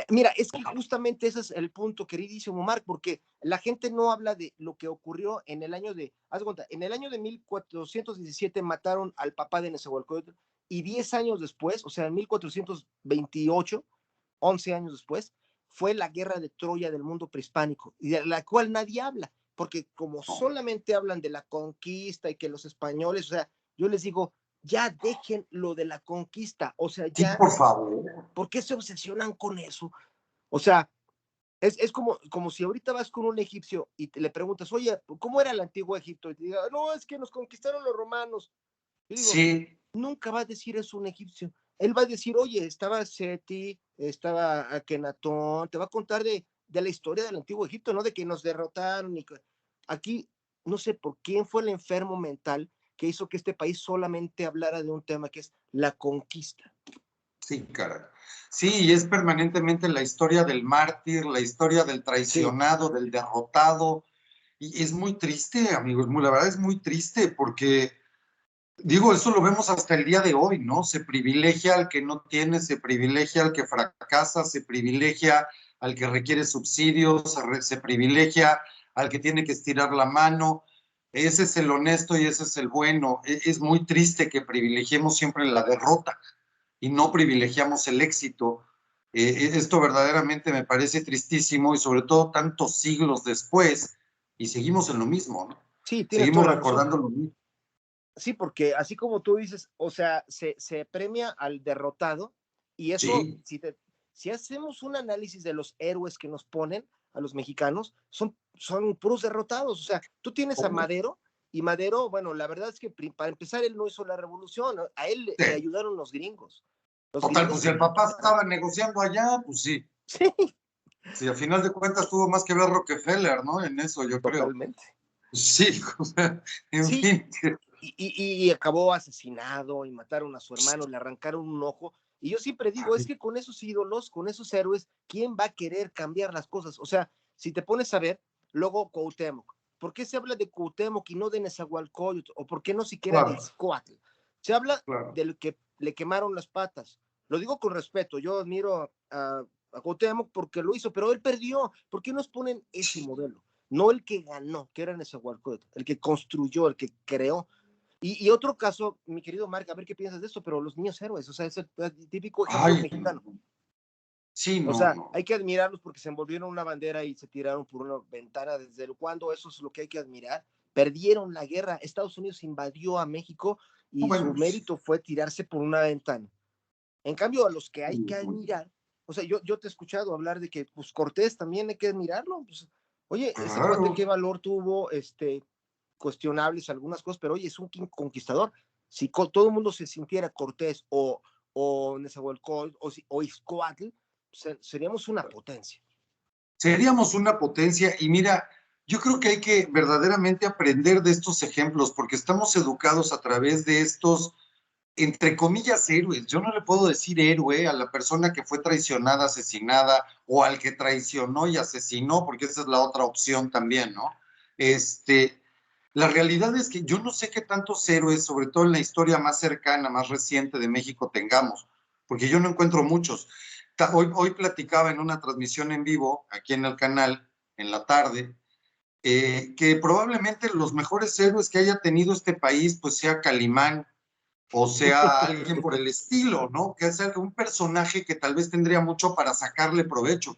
Mira, es que justamente ese es el punto, queridísimo Mark, porque la gente no habla de lo que ocurrió en el año haz de cuenta, en el año de 1417 mataron al papá de Nezahualcóyotl y 10 años después, o sea, en 1428, 11 años después, fue la guerra de Troya del mundo prehispánico, y de la cual nadie habla, porque como solamente hablan de la conquista y que los españoles, o sea, yo les digo, ya dejen lo de la conquista, o sea, Sí, ya, por favor. ¿por qué se obsesionan con eso? O sea, es como si ahorita vas con un egipcio y le preguntas, oye, ¿cómo era el antiguo Egipto? Y te diga, no, es que nos conquistaron los romanos. Yo digo, Sí, nunca va a decir eso un egipcio. Él va a decir, oye, estaba Seti, estaba Akenatón, te va a contar de la historia del antiguo Egipto, ¿no? De que nos derrotaron. Aquí, no sé por quién fue el enfermo mental que hizo que este país solamente hablara de un tema que es la conquista. sí, caray. Sí, y es permanentemente la historia del mártir, la historia del Sí, traicionado, del derrotado. Y es muy triste, amigos, la verdad es muy triste porque, digo, eso lo vemos hasta el día de hoy, ¿no? Se privilegia al que no tiene, se privilegia al que fracasa, se privilegia al que requiere subsidios, se privilegia al que tiene que estirar la mano. Ese es el honesto y ese es el bueno. Es muy triste que privilegiemos siempre la derrota y no privilegiamos el éxito. Esto verdaderamente me parece tristísimo y sobre todo tantos siglos después y seguimos en lo mismo, ¿no? sí, tienes toda Seguimos la razón. recordando lo mismo. Sí, porque así como tú dices, o sea, se premia al derrotado y eso, Sí, si hacemos un análisis de los héroes que nos ponen a los mexicanos, son puros derrotados. O sea, tú tienes a Madero y Madero, bueno, la verdad es que para empezar él no hizo la revolución, ¿no? A él le sí. ayudaron los gringos. Los Total, gringos pues si que, el papá estaba negociando allá, pues sí. sí, Sí, al final de cuentas tuvo más que ver Rockefeller, ¿no? En eso, yo creo. totalmente. Sí, o sea, en Sí, fin. y acabó asesinado y mataron a su hermano, le arrancaron un ojo. Y yo siempre digo, es que con esos ídolos, con esos héroes, ¿quién va a querer cambiar las cosas? O sea, si te pones a ver, luego Cuauhtémoc, ¿por qué se habla de Cuauhtémoc y no de Nezahualcóyotl? ¿O por qué no siquiera de Claro, Izcoatl? Se habla claro. del que le quemaron las patas. Lo digo con respeto, yo admiro a Cuauhtémoc porque lo hizo, pero él perdió. ¿Por qué nos ponen ese modelo? No el que ganó, que era Nezahualcóyotl, el que construyó, el que creó. Y otro caso, mi querido Marc, a ver qué piensas de esto, pero los niños héroes, o sea, es el típico ejemplo Ay, mexicano. sí, O no, sea, no. hay que admirarlos porque se envolvieron una bandera y se tiraron por una ventana. ¿Desde cuándo? Eso es lo que hay que admirar. Perdieron la guerra. Estados Unidos invadió a México y su Bueno, mérito fue tirarse por una ventana. En cambio, a los que hay que admirar, o sea, yo te he escuchado hablar de que pues Cortés también hay que admirarlo. Pues, oye, ese cuate claro. qué valor tuvo, cuestionables algunas cosas, pero oye, es un conquistador. Si todo el mundo se sintiera Cortés o Nezahualcóyotl o Ixcoatl, seríamos una potencia. Seríamos una potencia y mira, yo creo que hay que verdaderamente aprender de estos ejemplos porque estamos educados a través de estos, entre comillas, héroes. Yo no le puedo decir héroe a la persona que fue traicionada, asesinada o al que traicionó y asesinó, porque esa es la otra opción también, ¿no? La realidad es que yo no sé qué tantos héroes, sobre todo en la historia más cercana, más reciente de México, tengamos, porque yo no encuentro muchos. Hoy platicaba en una transmisión en vivo, aquí en el canal, en la tarde, que probablemente los mejores héroes que haya tenido este país, pues sea Calimán o sea alguien por el estilo, ¿no? Que es un personaje que tal vez tendría mucho para sacarle provecho.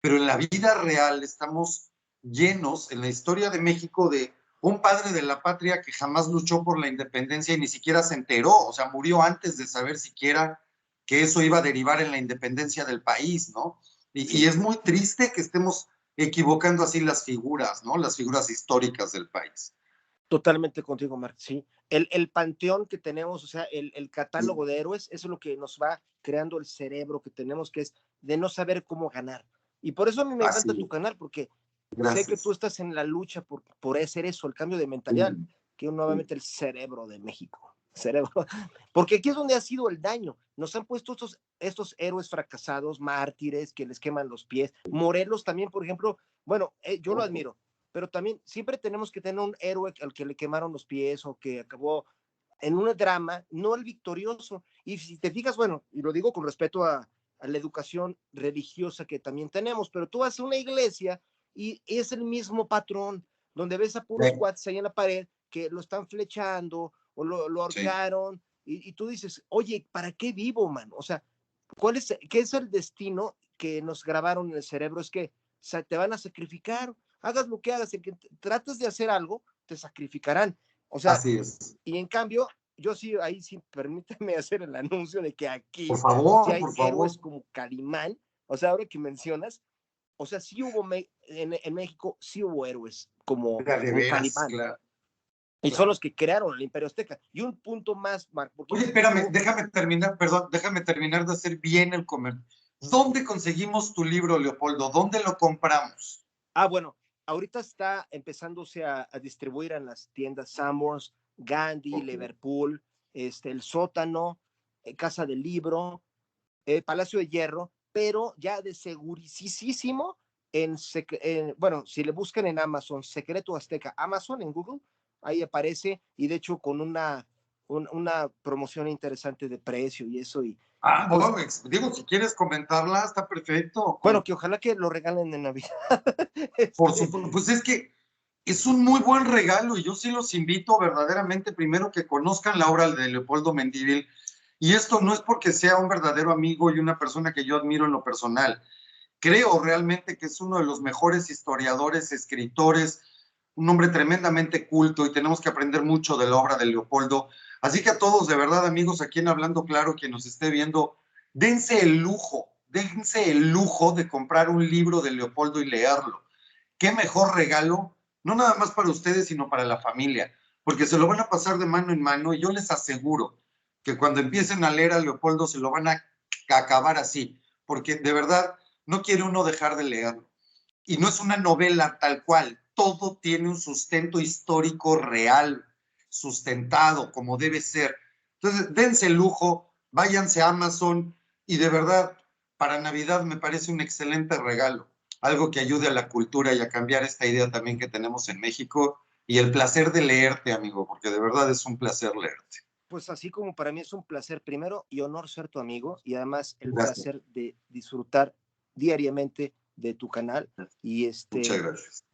Pero en la vida real estamos llenos, en la historia de México, de un padre de la patria que jamás luchó por la independencia y ni siquiera se enteró, o sea, murió antes de saber siquiera que eso iba a derivar en la independencia del país, ¿no? Y Sí, es muy triste que estemos equivocando así las figuras, ¿no? Las figuras históricas del país. totalmente contigo, Marc. Sí, el panteón que tenemos, o sea, el catálogo de héroes, eso es lo que nos va creando el cerebro que tenemos, que es de no saber cómo ganar. Y por eso a mí me encanta tu Así, canal, porque sé que tú gracias. estás en la lucha por hacer eso, el cambio de mentalidad, que es nuevamente el cerebro de México. Cerebro. Porque aquí es donde ha sido el daño. Nos han puesto estos héroes fracasados, mártires, que les queman los pies. Morelos también, por ejemplo, bueno, yo lo admiro, pero también siempre tenemos que tener un héroe al que le quemaron los pies o que acabó en un drama, no el victorioso. Y si te fijas, bueno, y lo digo con respeto a la educación religiosa que también tenemos, pero tú vas a una iglesia y es el mismo patrón, donde ves a puros Sí, cuates ahí en la pared que lo están flechando o lo sí. ahorcaron y tú dices, oye, ¿para qué vivo, man? O sea, ¿qué es el destino que nos grabaron en el cerebro? Es que te van a sacrificar, hagas lo que hagas, el que trates de hacer algo, te sacrificarán. O sea, Así es. y en cambio, yo sí, ahí sí, permítame hacer el anuncio de que Por aquí sí favor, hay por héroes favor. como Calimán, o sea, ahora que mencionas, o sea, sí hubo, en México, sí hubo héroes De como veras, Calimán, claro. y son Claro. los que crearon el Imperio Azteca. Y un punto más, Marc, porque Oye, yo sé que espérame, tú, déjame terminar, perdón, déjame terminar de hacer bien el comer. ¿Dónde conseguimos tu libro, Leopoldo? ¿Dónde lo compramos? bueno, ahorita está empezándose a distribuir en las tiendas Sanborns, Gandhi, Ok. Liverpool, el Sótano, Casa del Libro, Palacio de Hierro, pero ya de segurísimo bueno, si le buscan en Amazon, Secreto Azteca, Amazon en Google, ahí aparece y de hecho con una promoción interesante de precio y eso, y Ah, pues, no, digo, si quieres comentarla, está perfecto. bueno, que ojalá que lo regalen en Navidad. Por este, supuesto, pues es que es un muy buen regalo y yo sí los invito verdaderamente primero que conozcan la obra de Leopoldo Mendívil. Y esto no es porque sea un verdadero amigo y una persona que yo admiro en lo personal. Creo realmente que es uno de los mejores historiadores, escritores, un hombre tremendamente culto y tenemos que aprender mucho de la obra de Leopoldo. Así que a todos, de verdad, amigos, aquí en Hablando Claro, quien nos esté viendo, dense el lujo de comprar un libro de Leopoldo y leerlo. Qué mejor regalo, no nada más para ustedes, sino para la familia, porque se lo van a pasar de mano en mano y yo les aseguro que cuando empiecen a leer a Leopoldo se lo van a acabar así, porque de verdad no quiere uno dejar de leerlo. Y no es una novela tal cual, todo tiene un sustento histórico real, sustentado como debe ser. Entonces, dense el lujo, váyanse a Amazon y de verdad, para Navidad me parece un excelente regalo, algo que ayude a la cultura y a cambiar esta idea también que tenemos en México y el placer de leerte, amigo, porque de verdad es un placer leerte. pues así como para mí es un placer primero y honor ser tu amigo y además el Gracias. placer de disfrutar diariamente de tu canal y Muchas gracias.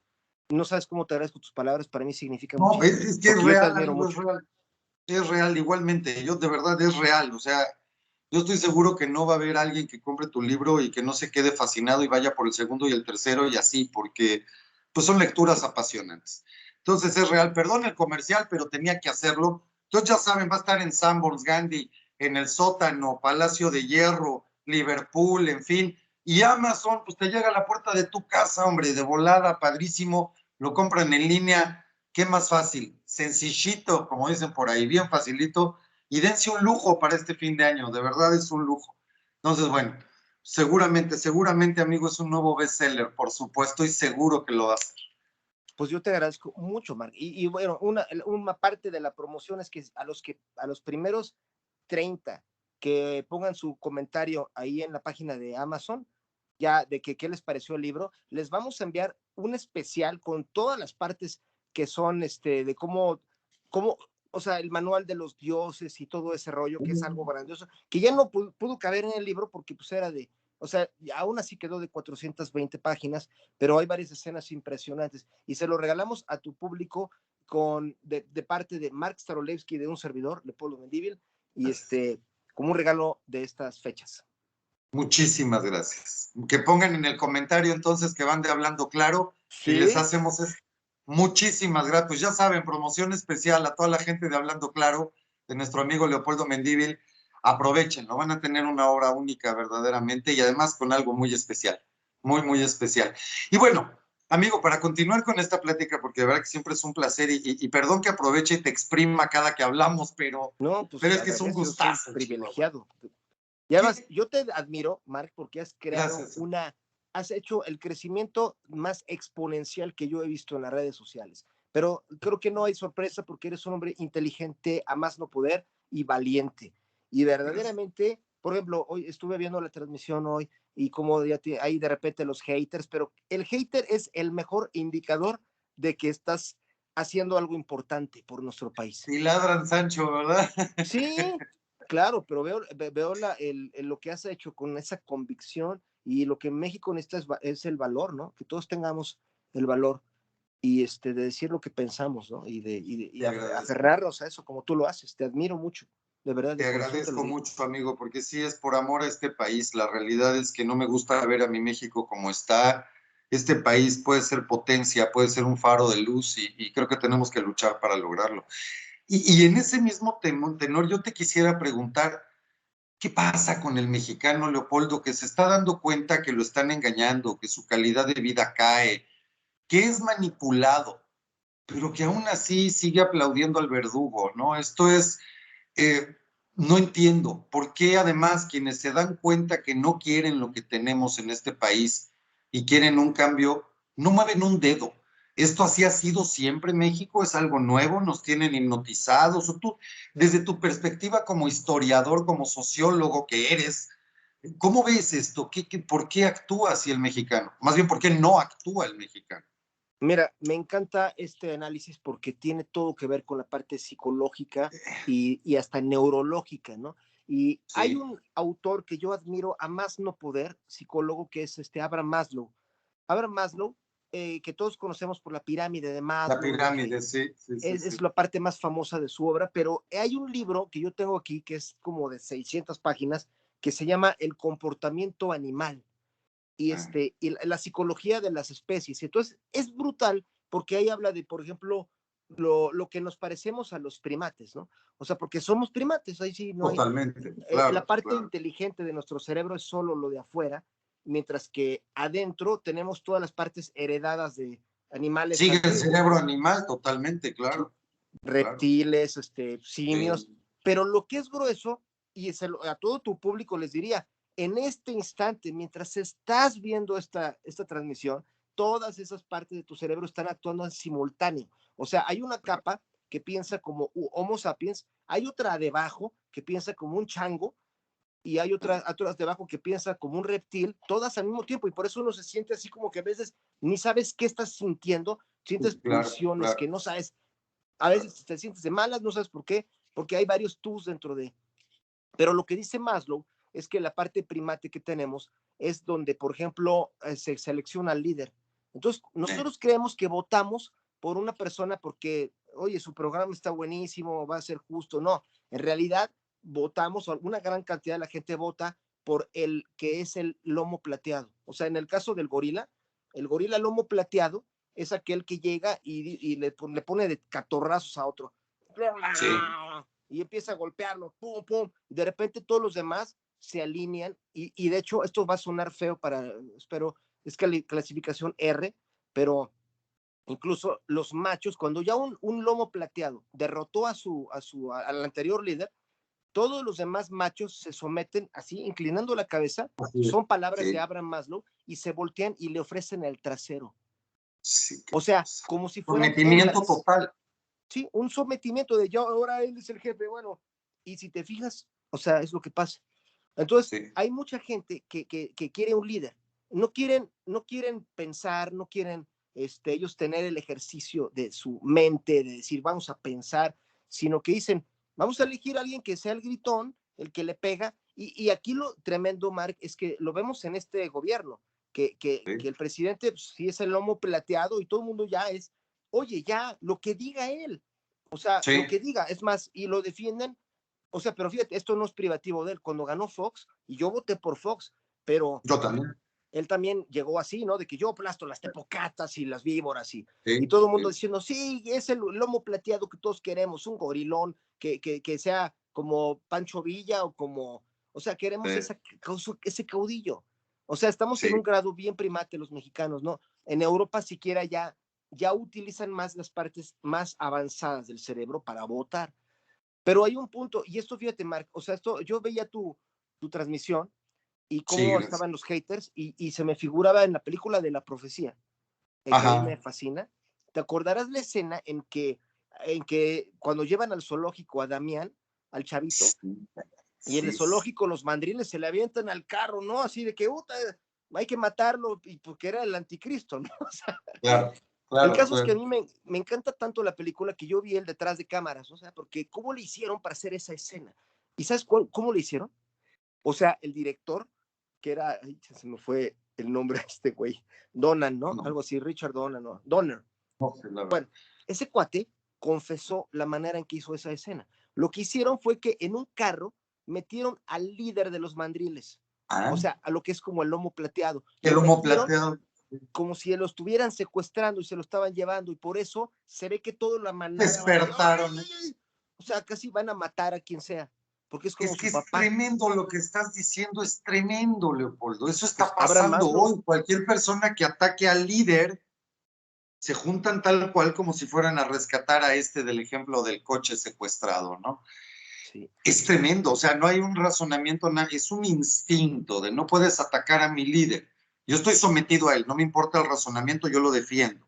no sabes cómo te agradezco tus palabras, para mí significa No, muchísimo, es que es porque yo te real, admiro amigo, es mucho. real. Es real igualmente, yo de verdad es real, o sea, yo estoy seguro que no va a haber alguien que compre tu libro y que no se quede fascinado y vaya por el segundo y el tercero y así, porque pues son lecturas apasionantes. Entonces es real, perdón el comercial, pero tenía que hacerlo. Entonces ya saben, va a estar en Sanborns, Gandhi, en el sótano, Palacio de Hierro, Liverpool, en fin. Y Amazon, pues te llega a la puerta de tu casa, hombre, de volada, padrísimo, lo compran en línea. ¿Qué más fácil? Sencillito, como dicen por ahí, bien facilito, y dense un lujo para este fin de año, de verdad es un lujo. Entonces, bueno, seguramente, amigo, es un nuevo bestseller, por supuesto, y seguro que lo va a hacer. Pues yo te agradezco mucho, Mark. Y bueno, una parte de la promoción es que a los primeros 30 que pongan su comentario ahí en la página de Amazon, ya de que qué les pareció el libro, les vamos a enviar un especial con todas las partes que son de cómo, o sea, el manual de los dioses y todo ese rollo, que es algo grandioso, que ya no pudo caber en el libro porque pues era o sea, aún así quedó de 420 páginas, pero hay varias escenas impresionantes y se lo regalamos a tu público de parte de Mark Starolevsky, de un servidor, Leopoldo Mendívil, y como un regalo de estas fechas. Muchísimas gracias. Que pongan en el comentario entonces que van de Hablando Claro y les Sí, hacemos eso. Muchísimas gracias. Pues ya saben, promoción especial a toda la gente de Hablando Claro, de nuestro amigo Leopoldo Mendívil. Aprovechenlo, van a tener una obra única verdaderamente y además con algo muy especial, muy, muy especial. Y bueno, amigo, para continuar con esta plática, porque de verdad que siempre es un placer y perdón que aproveche y te exprima cada que hablamos, no, pues pero es al que es un revés, yo soy gustazo, Chihuahua. privilegiado. Y además, ¿Qué? yo te admiro, Mark, porque Gracias. has hecho el crecimiento más exponencial que yo he visto en las redes sociales. Pero creo que no hay sorpresa porque eres un hombre inteligente, a más no poder y valiente. Y Gracias. verdaderamente, por ejemplo, hoy estuve viendo la transmisión hoy y como hay de repente los haters, pero el hater es el mejor indicador de que estás haciendo algo importante por nuestro país. Y ladran Sancho, ¿verdad? Sí, claro, pero veo lo que has hecho con esa convicción y lo que México necesita es el valor, ¿no? Que todos tengamos el valor y de decir lo que pensamos, ¿no? Y Te agradezco. aferrarnos a eso como tú lo haces. Te admiro mucho, de verdad, de Te corazón te lo agradezco digo. mucho, amigo, porque sí es por amor a este país. La realidad es que no me gusta ver a mi México como está. Este país puede ser potencia, puede ser un faro de luz y creo que tenemos que luchar para lograrlo. Y en ese mismo tenor, yo te quisiera preguntar, ¿qué pasa con el mexicano Leopoldo que se está dando cuenta que lo están engañando, que su calidad de vida cae, que es manipulado, pero que aún así sigue aplaudiendo al verdugo, ¿no? Esto es, eh, no entiendo por qué además quienes se dan cuenta que no quieren lo que tenemos en este país y quieren un cambio, no mueven un dedo. ¿Esto así ha sido siempre México? ¿Es algo nuevo? ¿Nos tienen hipnotizados? ¿O tú, desde tu perspectiva como historiador, como sociólogo que eres, cómo ves esto? ¿Por qué actúa así el mexicano? Más bien, ¿por qué no actúa el mexicano? Mira, me encanta este análisis porque tiene todo que ver con la parte psicológica y hasta neurológica, ¿no? Y hay Sí, un autor que yo admiro a más no poder, psicólogo, que es Abraham Maslow. Abraham Maslow, que todos conocemos por la pirámide de la Maslow, de que pirámide, sí, sí, sí, es sí. la parte más famosa de su obra, pero hay un libro que yo tengo aquí que es como de 600 páginas que se llama El comportamiento animal Ah, y la psicología de las especies. Entonces, es brutal porque ahí habla de, por ejemplo, lo que nos parecemos a los primates, ¿no? O sea, porque somos primates, ahí sí no hay. totalmente, La claro, parte claro. inteligente de nuestro cerebro es solo lo de afuera, mientras que adentro tenemos todas las partes heredadas de animales Sigue el antiguos, cerebro ¿no? animal, totalmente, claro, claro. Reptiles, Sí, simios, pero lo que es grueso, y a todo tu público les diría, en este instante, mientras estás viendo esta transmisión, todas esas partes de tu cerebro están actuando en simultáneo. O sea, hay una capa que piensa como Homo sapiens, hay otra debajo que piensa como un chango, y hay otras debajo que piensa como un reptil, todas al mismo tiempo, y por eso uno se siente así como que a veces ni sabes qué estás sintiendo, sientes claro, pulsiones que claro, no sabes, a claro. veces te sientes de malas, no sabes por qué, porque hay varios tus dentro de. Pero lo que dice Maslow es que la parte primate que tenemos es donde, por ejemplo, se selecciona al líder. Entonces, Eh, nosotros creemos que votamos por una persona porque oye, su programa está buenísimo, va a ser justo. No, en realidad votamos, una gran cantidad de la gente vota por el que es el lomo plateado. O sea, en el caso del gorila, el gorila lomo plateado es aquel que llega y le pone de catorrazos a otro. Sí. Y empieza a golpearlo, pum, pum. Y de repente todos los demás se alinean y de hecho esto va a sonar feo para, espero, es clasificación R, pero incluso los machos, cuando ya un lomo plateado derrotó al anterior líder, todos los demás machos se someten así, inclinando la cabeza, Así es. son palabras de Sí. Abraham Maslow, y se voltean y le ofrecen el trasero. Sí, qué O sea, cosa. como si fueran Sometimiento hembras. total. Sí, un sometimiento de yo, ahora él es el jefe, bueno, y si te fijas, o sea, es lo que pasa. Entonces, Sí. hay mucha gente que quiere un líder, no quieren pensar, no quieren ellos tener el ejercicio de su mente, de decir, vamos a pensar, sino que dicen, vamos a elegir a alguien que sea el gritón, el que le pega, y aquí lo tremendo, Mark, es que lo vemos en este gobierno, que Sí. el presidente pues, sí es el lomo plateado y todo el mundo ya es, oye, ya, lo que diga él, o sea, lo que Sí. diga, es más, y lo defienden, o sea, pero fíjate, esto no es privativo de él. Cuando ganó Fox, y yo voté por Fox, pero Yo también. él también llegó así, ¿no? De que yo aplasto las tepocatas y las víboras y Sí. todo el mundo Sí. diciendo, sí, es el lomo plateado que todos queremos, un gorilón que sea como Pancho Villa o sea, queremos Sí. ese caudillo. O sea, estamos en Sí. un grado bien primate los mexicanos, ¿no? En Europa siquiera ya utilizan más las partes más avanzadas del cerebro para votar. Pero hay un punto, y esto fíjate, Mark, o sea, esto, yo veía tu transmisión y Sí, cómo gracias. estaban los haters y se me figuraba en la película de La Profecía, que a mí me Ajá. fascina. ¿Te acordarás la escena en que cuando llevan al zoológico a Damián, al chavito, Sí. y en el Sí. zoológico los mandriles se le avientan al carro, ¿no? Así de que, hay que matarlo, y porque era el anticristo, ¿no? O sea, Claro, el claro, caso es que a claro. mí me encanta tanto la película que yo vi el detrás de cámaras, o sea, porque ¿cómo le hicieron para hacer esa escena? ¿Y sabes cómo le hicieron? O sea, el director, que era, ay, se me fue el nombre de este güey, Donan, ¿no? No, Algo así, Richard Donan, ¿no? Donner. no sé, la verdad. Bueno, ese cuate confesó la manera en que hizo esa escena. Lo que hicieron fue que en un carro metieron al líder de los mandriles, o Ah, sea, a lo que es como el lomo plateado. el Lo humo metieron plateado. como si lo estuvieran secuestrando y se lo estaban llevando, y por eso se ve que toda la manada va así, ¡ay, Despertaron. ay, ay! O sea, casi van a matar a quien sea, porque es como Es que su es papá, tremendo lo que estás diciendo, es tremendo, Leopoldo. Eso pues está Abraham pasando Maslow. hoy. Cualquier persona que ataque al líder se juntan tal cual como si fueran a rescatar a este del ejemplo del coche secuestrado, ¿no? Sí. Es tremendo, o sea, no hay un razonamiento, es un instinto de no puedes atacar a mi líder. Yo estoy sometido a él, no me importa el razonamiento, yo lo defiendo.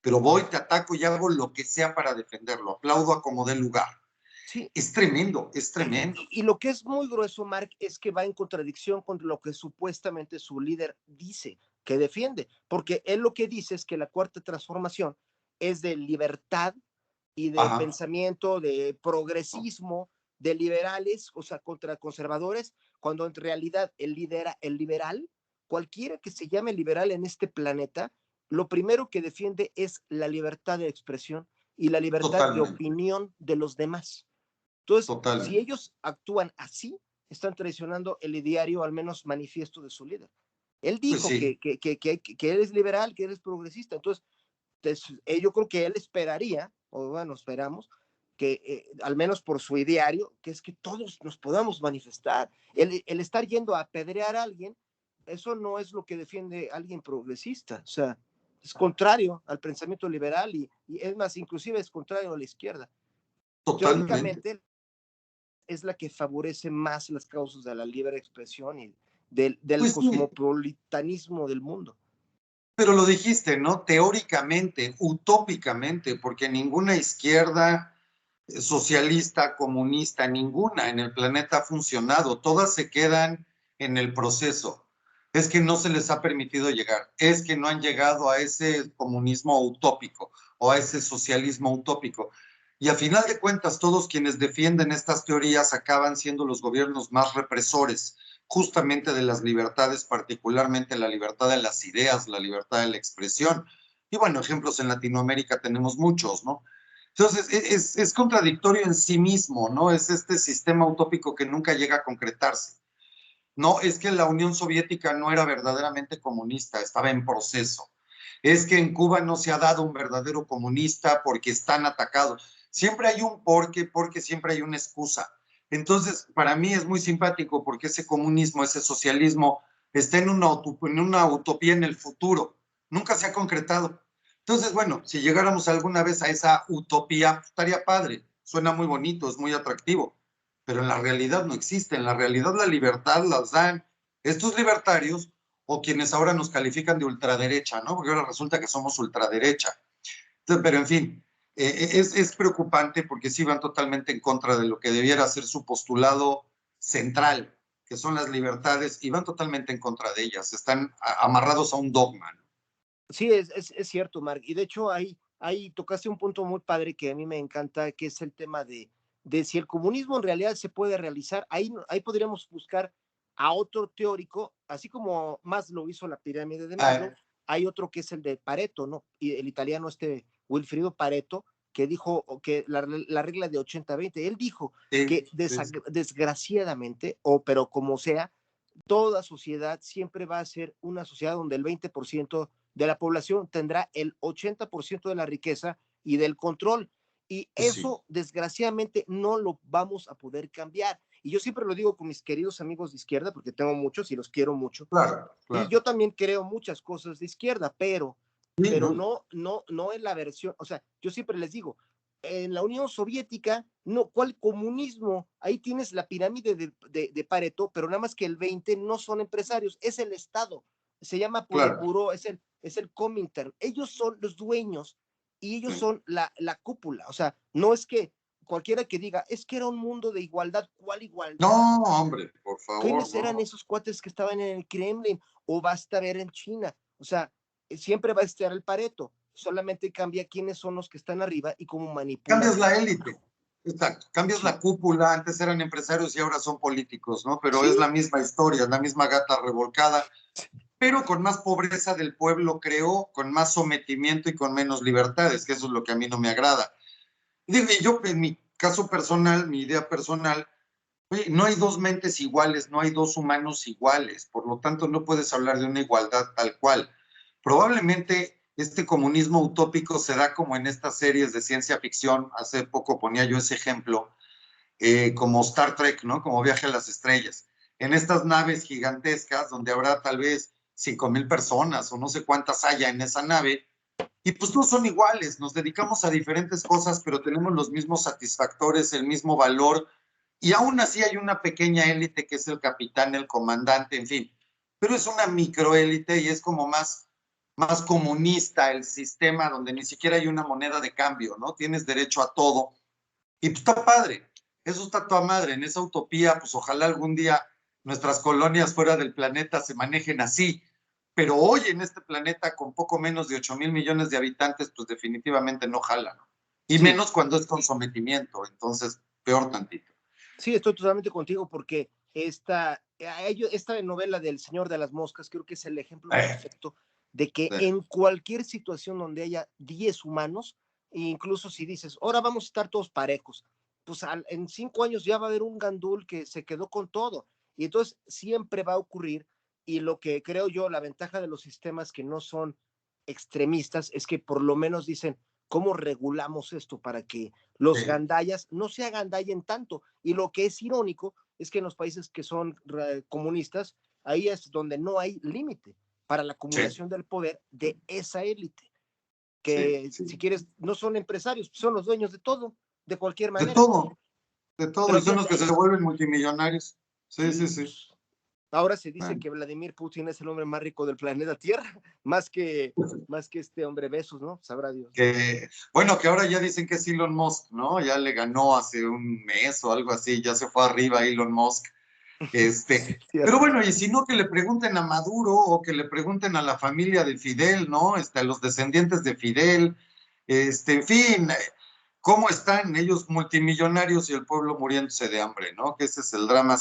Pero voy, te ataco y hago lo que sea para defenderlo. Aplaudo a como dé lugar. Sí, Es tremendo, es y, tremendo. y lo que es muy grueso, Mark, es que va en contradicción con lo que supuestamente su líder dice que defiende, porque él lo que dice es que la cuarta transformación es de libertad y de Ajá. pensamiento, de progresismo, de liberales, o sea, contra conservadores, cuando en realidad el liberal, cualquiera que se llame liberal en este planeta, lo primero que defiende es la libertad de expresión y la libertad de Totalmente, opinión de los demás. Entonces, si totalmente. ellos actúan así, están traicionando el ideario, al menos manifiesto de su líder. Él Pues dijo sí, que él es liberal, que él es progresista. Entonces, yo creo que él esperaría, o bueno, esperamos, que al menos por su ideario, que es que todos nos podamos manifestar. El estar yendo a apedrear a alguien, eso no es lo que defiende alguien progresista. O sea, es contrario al pensamiento liberal y es más, inclusive es contrario a la izquierda. totalmente. Teóricamente es la que favorece más las causas de la libre expresión y del Pues sí, cosmopolitanismo del mundo. pero lo dijiste, ¿no? Teóricamente, utópicamente, porque ninguna izquierda socialista, comunista, ninguna en el planeta ha funcionado. Todas se quedan en el proceso. Es que no se les ha permitido llegar, es que no han llegado a ese comunismo utópico o a ese socialismo utópico. Y a final de cuentas, todos quienes defienden estas teorías acaban siendo los gobiernos más represores, justamente de las libertades, particularmente la libertad de las ideas, la libertad de la expresión. Y bueno, ejemplos en Latinoamérica tenemos muchos, ¿no? Entonces, es contradictorio en sí mismo, ¿no? Es este sistema utópico que nunca llega a concretarse. No, es que la Unión Soviética no era verdaderamente comunista, estaba en proceso. Es que en Cuba no se ha dado un verdadero comunista porque están atacados. Siempre hay un porque siempre hay una excusa. Entonces, para mí es muy simpático porque ese comunismo, ese socialismo, está en una utopía en el futuro. Nunca se ha concretado. Entonces, bueno, si llegáramos alguna vez a esa utopía, estaría padre. Suena muy bonito, es muy atractivo, pero en la realidad no existe. En la realidad la libertad las dan estos libertarios o quienes ahora nos califican de ultraderecha, ¿no? Porque ahora resulta que somos ultraderecha. Entonces, pero en fin, es preocupante porque sí van totalmente en contra de lo que debiera ser su postulado central, que son las libertades, y van totalmente en contra de ellas. Están amarrados a un dogma, ¿no? Sí, es cierto, Mark. Y de hecho, ahí tocaste un punto muy padre que a mí me encanta, que es el tema de si el comunismo en realidad se puede realizar. Ahí podríamos buscar a otro teórico, así como Maslow hizo la pirámide de Maslow, hay otro que es el de Pareto, ¿no? Y el italiano Wilfrido Pareto, que dijo que la regla de 80-20, él dijo Sí, que sí, sí. desgraciadamente, pero como sea, toda sociedad siempre va a ser una sociedad donde el 20% de la población tendrá el 80% de la riqueza y del control. Y Sí. eso, desgraciadamente, no lo vamos a poder cambiar. Y yo siempre lo digo con mis queridos amigos de izquierda, porque tengo muchos y los quiero mucho. Claro, Y claro. yo también creo muchas cosas de izquierda, Sí, pero ¿no? no en la versión, o sea, yo siempre les digo, en la Unión Soviética, no, ¿cuál comunismo? Ahí tienes la pirámide de Pareto, pero nada más que el 20 no son empresarios, es el Estado, se llama Claro. Politburo, es el Comintern, ellos son los dueños y ellos Sí. son la cúpula, o sea, no es que cualquiera que diga, es que era un mundo de igualdad, ¿cuál igualdad? No, hombre, por favor, ¿Quiénes eran no. esos cuates que estaban en el Kremlin? O basta ver en China. O sea, siempre va a estar el Pareto. Solamente cambia quiénes son los que están arriba y cómo manipulan Cambias el la Estado. élite. Exacto. Cambias Sí, la cúpula. Antes eran empresarios y ahora son políticos, ¿no? Pero es sí, la misma historia, es la misma gata revolcada, pero con más pobreza del pueblo, creo, con más sometimiento y con menos libertades, que eso es lo que a mí no me agrada. Y yo, en mi caso personal, mi idea personal, oye, no hay dos mentes iguales, no hay dos humanos iguales, por lo tanto no puedes hablar de una igualdad tal cual. Probablemente este comunismo utópico se da como en estas series de ciencia ficción, hace poco ponía yo ese ejemplo, como Star Trek, ¿no? Como Viaje a las Estrellas. En estas naves gigantescas, donde habrá tal vez 5,000 personas o no sé cuántas haya en esa nave, y pues todos son iguales, nos dedicamos a diferentes cosas, pero tenemos los mismos satisfactores, el mismo valor, y aún así hay una pequeña élite que es el capitán, el comandante, en fin, pero es una microélite y es como más comunista el sistema donde ni siquiera hay una moneda de cambio, ¿no? Tienes derecho a todo y pues está padre, eso está toda madre, en esa utopía, pues ojalá algún día nuestras colonias fuera del planeta se manejen así, pero hoy en este planeta con poco menos de 8,000 millones de habitantes, pues definitivamente no jala, ¿no? Y sí, menos cuando es con sometimiento, entonces peor tantito. sí, estoy totalmente contigo porque esta novela del Señor de las Moscas creo que es el ejemplo Eh, perfecto de que eh, en cualquier situación donde haya 10 humanos, e incluso si dices, ahora vamos a estar todos parejos, pues en 5 años ya va a haber un gandul que se quedó con todo. Y entonces siempre va a ocurrir, y lo que creo yo, la ventaja de los sistemas que no son extremistas es que por lo menos dicen, ¿cómo regulamos esto para que los eh, gandallas no se agandallen tanto? Y lo que es irónico es que en los países que son comunistas, ahí es donde no hay límite para la sí, acumulación del poder de esa élite, sí, que si sí. quieres, no son empresarios, son los dueños de todo, de cualquier De manera. todo, de todo, Pero y son los fíjate, que se vuelven multimillonarios. Sí, sí, sí, sí. pues, ahora se dice Bueno. que Vladimir Putin es el hombre más rico del planeta Tierra, más que este hombre Besos, ¿no? Sabrá Dios. Bueno, que ahora ya dicen que es Elon Musk, ¿no? Ya le ganó hace un mes o algo así, ya se fue arriba Elon Musk. Pero Cierto. bueno, y si no, que le pregunten a Maduro o que le pregunten a la familia de Fidel, ¿no? A los descendientes de Fidel, en fin, ¿cómo están ellos multimillonarios y el pueblo muriéndose de hambre, ¿no? Que ese es el drama.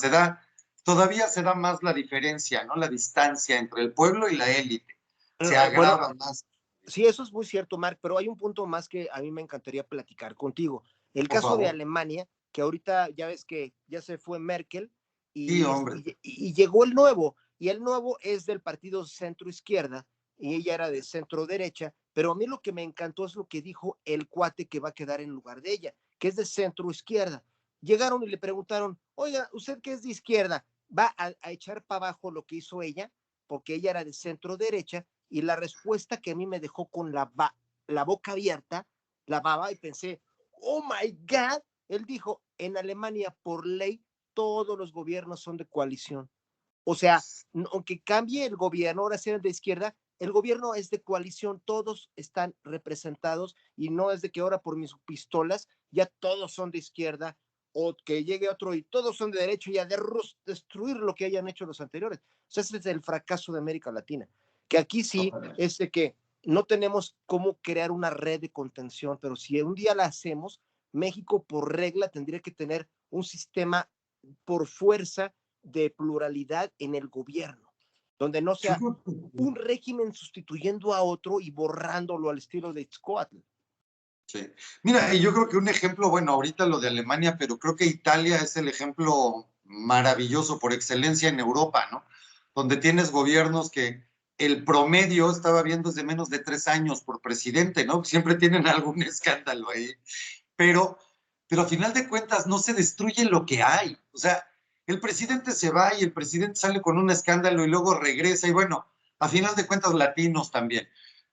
Todavía se da más la diferencia, ¿no? La distancia entre el pueblo y la élite. Se Bueno, agrava más. Sí, eso es muy cierto, Mark, pero hay un punto más que a mí me encantaría platicar contigo. El Por caso de favor. Alemania, que ahorita ya ves que ya se fue Merkel Sí, y, hombre. y llegó el nuevo, y el nuevo es del partido centro izquierda, y ella era de centro derecha, pero a mí lo que me encantó es lo que dijo el cuate que va a quedar en lugar de ella, que es de centro izquierda. Llegaron y le preguntaron, oiga, ¿usted qué es de izquierda? ¿Va a echar para abajo lo que hizo ella? Porque ella era de centro derecha, y la respuesta que a mí me dejó con la boca abierta, la baba, y pensé, oh my God, él dijo, en Alemania por ley todos los gobiernos son de coalición. O sea, aunque cambie el gobierno, ahora sea de izquierda, el gobierno es de coalición, todos están representados y no es de que ahora por mis pistolas ya todos son de izquierda o que llegue otro y todos son de derecho y a destruir lo que hayan hecho los anteriores. O sea, ese es el fracaso de América Latina, que aquí sí es de que no tenemos cómo crear una red de contención, pero si un día la hacemos, México por regla tendría que tener un sistema por fuerza de pluralidad en el gobierno, donde no Yo sea creo un régimen sustituyendo a otro y borrándolo al estilo de Itzcoatl. sí. Mira, y yo creo que un ejemplo, bueno, ahorita lo de Alemania, pero creo que Italia es el ejemplo maravilloso por excelencia en Europa, ¿no? Donde tienes gobiernos que el promedio estaba viendo desde menos de 3 años por presidente, ¿no? Siempre tienen algún escándalo ahí, pero, pero a final de cuentas no se destruye lo que hay. O sea, el presidente se va y el presidente sale con un escándalo y luego regresa y bueno, a final de cuentas latinos también,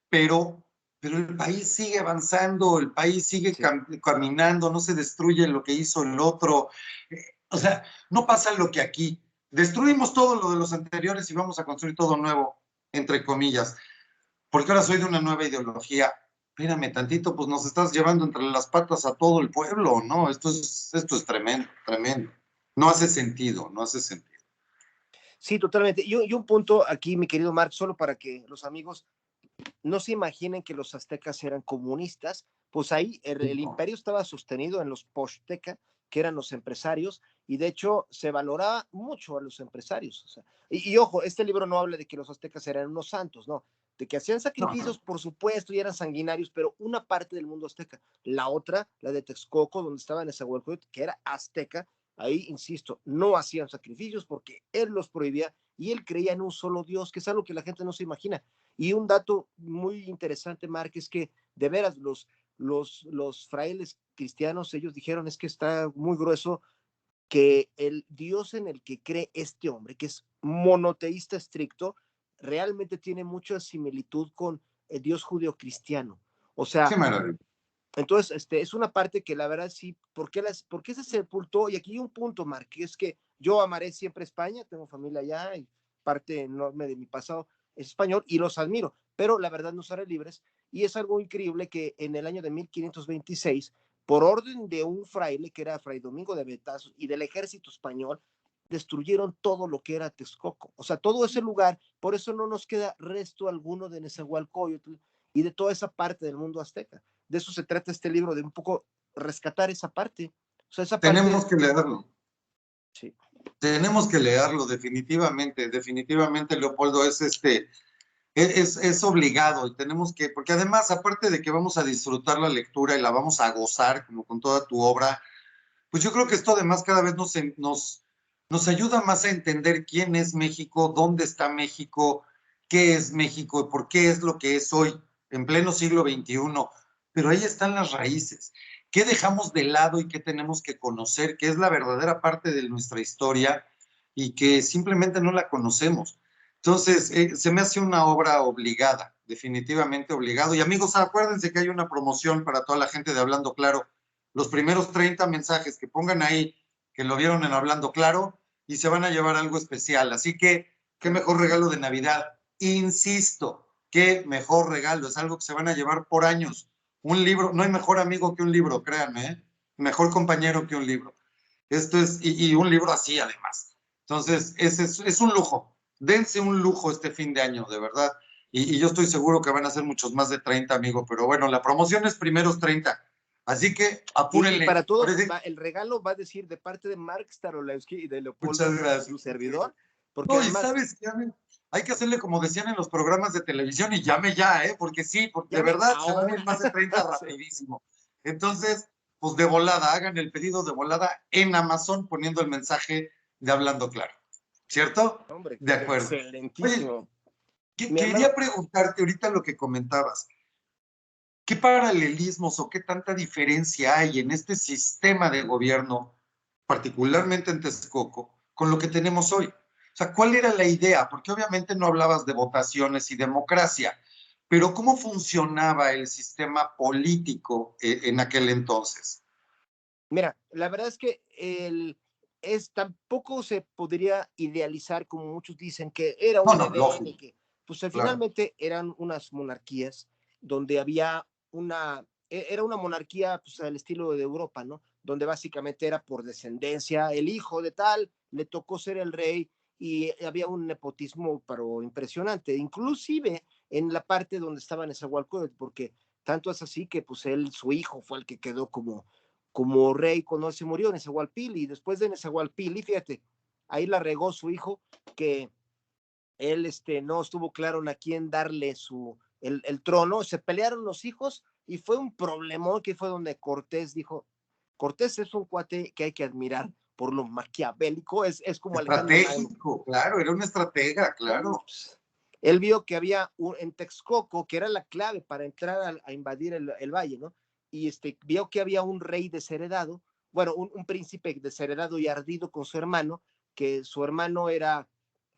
pero el país sigue avanzando, el país sigue Sí. caminando, no se destruye lo que hizo el otro. O sea, no pasa lo que aquí. Destruimos todo lo de los anteriores y vamos a construir todo nuevo, entre comillas, porque ahora soy de una nueva ideología. Espérame tantito, pues nos estás llevando entre las patas a todo el pueblo, ¿no? Esto es tremendo, tremendo. No hace sentido, no hace sentido. Sí, totalmente. Y un punto aquí, mi querido Mark, solo para que los amigos no se imaginen que los aztecas eran comunistas, pues ahí el imperio estaba sostenido en los posteca, que eran los empresarios, y de hecho se valoraba mucho a los empresarios. O sea, y ojo, este libro no habla de que los aztecas eran unos santos, no, de que hacían No, sacrificios, por supuesto, y eran sanguinarios, pero una parte del mundo azteca, la otra, la de Texcoco, donde estaba Nezahualcóyotl, que era azteca, ahí, insisto, no hacían sacrificios porque él los prohibía y él creía en un solo Dios, que es algo que la gente no se imagina. Y un dato muy interesante, Mark, es que de veras los frailes cristianos, ellos dijeron, es que está muy grueso que el Dios en el que cree este hombre, que es monoteísta estricto, realmente tiene mucha similitud con el Dios judío-cristiano. O qué sea, maravilla. entonces, es una parte que la verdad sí, ¿por qué se sepultó? Y aquí hay un punto, Mark, que es que yo amaré siempre España, tengo familia allá y parte enorme de mi pasado es español y los admiro, pero la verdad no seré libres. Y es algo increíble que en el año de 1526, por orden de un fraile que era Fray Domingo de Betazos y del ejército español, destruyeron todo lo que era Texcoco. O sea, todo ese lugar, por eso no nos queda resto alguno de Nezahualcóyotl y de toda esa parte del mundo azteca. De eso se trata este libro, de un poco rescatar esa parte. O sea, esa parte, Tenemos que leerlo. sí, Tenemos que leerlo, definitivamente, definitivamente, Leopoldo, es obligado y tenemos que, porque además, aparte de que vamos a disfrutar la lectura y la vamos a gozar, como con toda tu obra, pues yo creo que esto además cada vez nos ayuda más a entender quién es México, dónde está México, qué es México y por qué es lo que es hoy, en pleno siglo XXI. Pero ahí están las raíces. ¿Qué dejamos de lado y qué tenemos que conocer? ¿Qué es la verdadera parte de nuestra historia y que simplemente no la conocemos? Entonces, se me hace una obra obligada, definitivamente obligado. Y amigos, acuérdense que hay una promoción para toda la gente de Hablando Claro. Los primeros 30 mensajes que pongan ahí, que lo vieron en Hablando Claro, y se van a llevar algo especial. Así que, qué mejor regalo de Navidad. Insisto, qué mejor regalo. Es algo que se van a llevar por años. Un libro, no hay mejor amigo que un libro, créanme, ¿eh? Mejor compañero que un libro. Esto es, y un libro así además. Entonces, es un lujo. Dense un lujo este fin de año, de verdad. Y yo estoy seguro que van a ser muchos más de 30, amigo. Pero bueno, la promoción es primeros 30. Así que y para apúrenle. todos, Parece, el regalo va a decir de parte de Mark Starolewski y de muchas Leopoldo, gracias. su servidor, porque No, y además, sabes qué, amigo? hay que hacerle como decían en los programas de televisión y llame ya, porque sí, porque de Llame verdad se van a ahora. ir más de 30 Sí. rapidísimo. Entonces, pues de volada, hagan el pedido de volada en Amazon poniendo el mensaje de Hablando Claro, ¿cierto? Hombre, De acuerdo. Oye, excelentísimo. Mi hermano, quería preguntarte ahorita lo que comentabas. ¿Qué paralelismos o qué tanta diferencia hay en este sistema de gobierno, particularmente en Texcoco, con lo que tenemos hoy? O sea, ¿cuál era la idea? Porque obviamente no hablabas de votaciones y democracia, pero ¿cómo funcionaba el sistema político en aquel entonces? mira, la verdad es que tampoco se podría idealizar como muchos dicen que era No, un no, Edén y lógico, que, pues claro. finalmente eran unas monarquías donde había era una monarquía pues al estilo de Europa, ¿no? Donde básicamente era por descendencia, el hijo de tal le tocó ser el rey y había un nepotismo pero impresionante, inclusive en la parte donde estaba Nezahualcóyotl, porque tanto es así que pues su hijo fue el que quedó como rey cuando se murió en Nezahualpili, y después de Nezahualpili, fíjate, ahí la regó su hijo, que él no estuvo claro a quién darle el trono, se pelearon los hijos y fue un problemón que fue donde Cortés dijo, Cortés es un cuate que hay que admirar por lo maquiavélico, es como Alejandro Magno. Estratégico, claro, era una estratega, Bueno, claro. pues, él vio que había en Texcoco, que era la clave para entrar a invadir el valle, ¿no? Y vio que había un rey desheredado, bueno, un príncipe desheredado y ardido con su hermano, que su hermano era,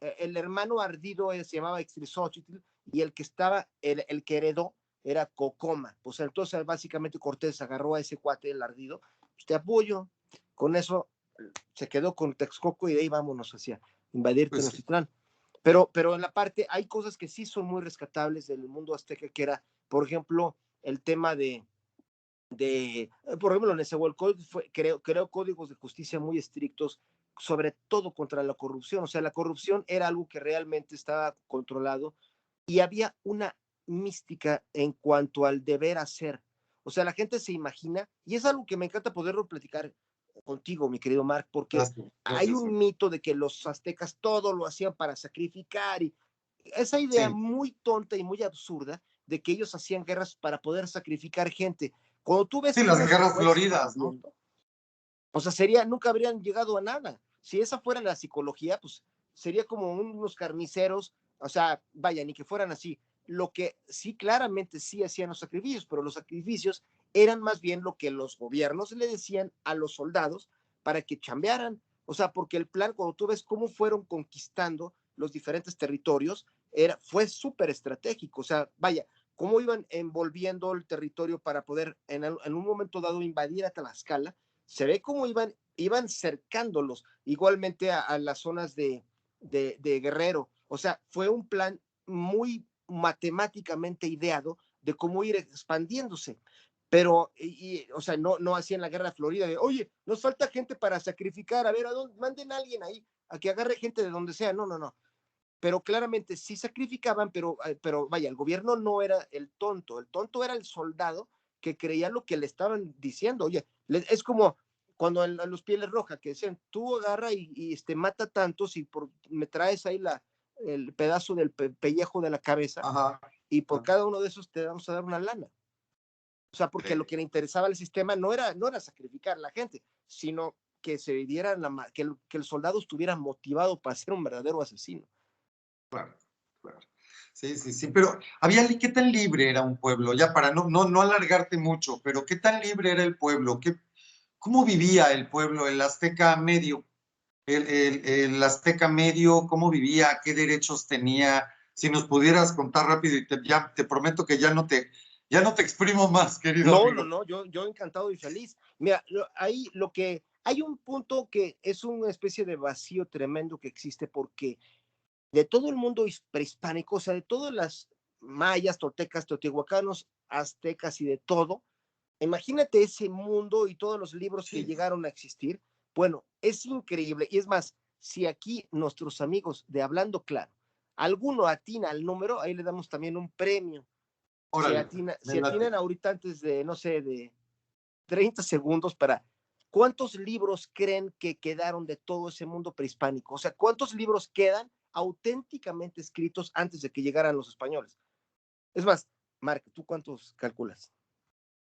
el hermano ardido se llamaba Ixtlilxóchitl, y el que estaba, el que heredó, era Cocoma. Pues entonces básicamente Cortés agarró a ese cuate, el ardido, pues te apoyo, con eso se quedó con Texcoco y de ahí vámonos hacia invadir Pues sí. Tenochtitlán. Pero en la parte, hay cosas que sí son muy rescatables del mundo azteca, que era, por ejemplo, el tema por ejemplo, Nezahualcóyotl creó códigos de justicia muy estrictos, sobre todo contra la corrupción. O sea, la corrupción era algo que realmente estaba controlado y había una mística en cuanto al deber hacer. O sea, la gente se imagina, y es algo que me encanta poderlo platicar contigo, mi querido Mark, porque Gracias, hay gracias. un mito de que los aztecas todo lo hacían para sacrificar y esa idea Sí, muy tonta y muy absurda de que ellos hacían guerras para poder sacrificar gente. Cuando tú ves sí, las cómo se guerras fue floridas, ¿no? expandiendo, o sea, nunca habrían llegado a nada. Si esa fuera la psicología, pues sería como unos carniceros, o sea, vaya, ni que fueran así. Lo que sí, claramente sí hacían los sacrificios, pero los sacrificios eran más bien lo que los gobiernos le decían a los soldados para que chambearan. O sea, porque el plan, cuando tú ves cómo fueron conquistando los diferentes territorios, fue súper estratégico. O sea, vaya, cómo iban envolviendo el territorio para poder en un momento dado invadir a Tlaxcala, se ve cómo iban cercándolos, igualmente a las zonas de Guerrero. O sea, fue un plan muy matemáticamente ideado de cómo ir expandiéndose. Pero, o sea, no hacían la guerra Florida de, oye, nos falta gente para sacrificar, a ver, manden a alguien ahí, a que agarre gente de donde sea. No, no, no. Pero claramente sí sacrificaban, pero vaya, el gobierno no era el tonto era el soldado que creía lo que le estaban diciendo. Oye, es como cuando a los Pieles Rojas que decían, tú agarra y mata tantos y me traes ahí el pedazo del pellejo de la cabeza Ajá. y por Ajá. cada uno de esos te vamos a dar una lana. O sea, porque lo que le interesaba al sistema no era sacrificar a la gente, sino que se dieran que el soldado estuviera motivado para ser un verdadero asesino. Claro, claro. Sí, sí, sí, pero ¿qué tan libre era un pueblo? Ya para no alargarte mucho, pero ¿qué tan libre era el pueblo? ¿Cómo vivía el pueblo, el azteca medio? El azteca medio, ¿cómo vivía? ¿Qué derechos tenía? Si nos pudieras contar rápido y ya te prometo que ya no te exprimo más, querido No, no, amigo. no, yo encantado y feliz. Mira, hay un punto que es una especie de vacío tremendo que existe porque de todo el mundo prehispánico, o sea, de todas las mayas, toltecas, teotihuacanos, aztecas y de todo, imagínate ese mundo y todos los libros que Sí, llegaron a existir. Bueno, es increíble. Y es más, si aquí nuestros amigos de Hablando Claro, alguno atina al número, ahí le damos también un premio. Si, órale, atina, me si atinan late. ahorita antes de, no sé, de 30 segundos para cuántos libros creen que quedaron de todo ese mundo prehispánico. O sea, ¿cuántos libros quedan auténticamente escritos antes de que llegaran los españoles. Es más, Mark, ¿tú cuántos calculas?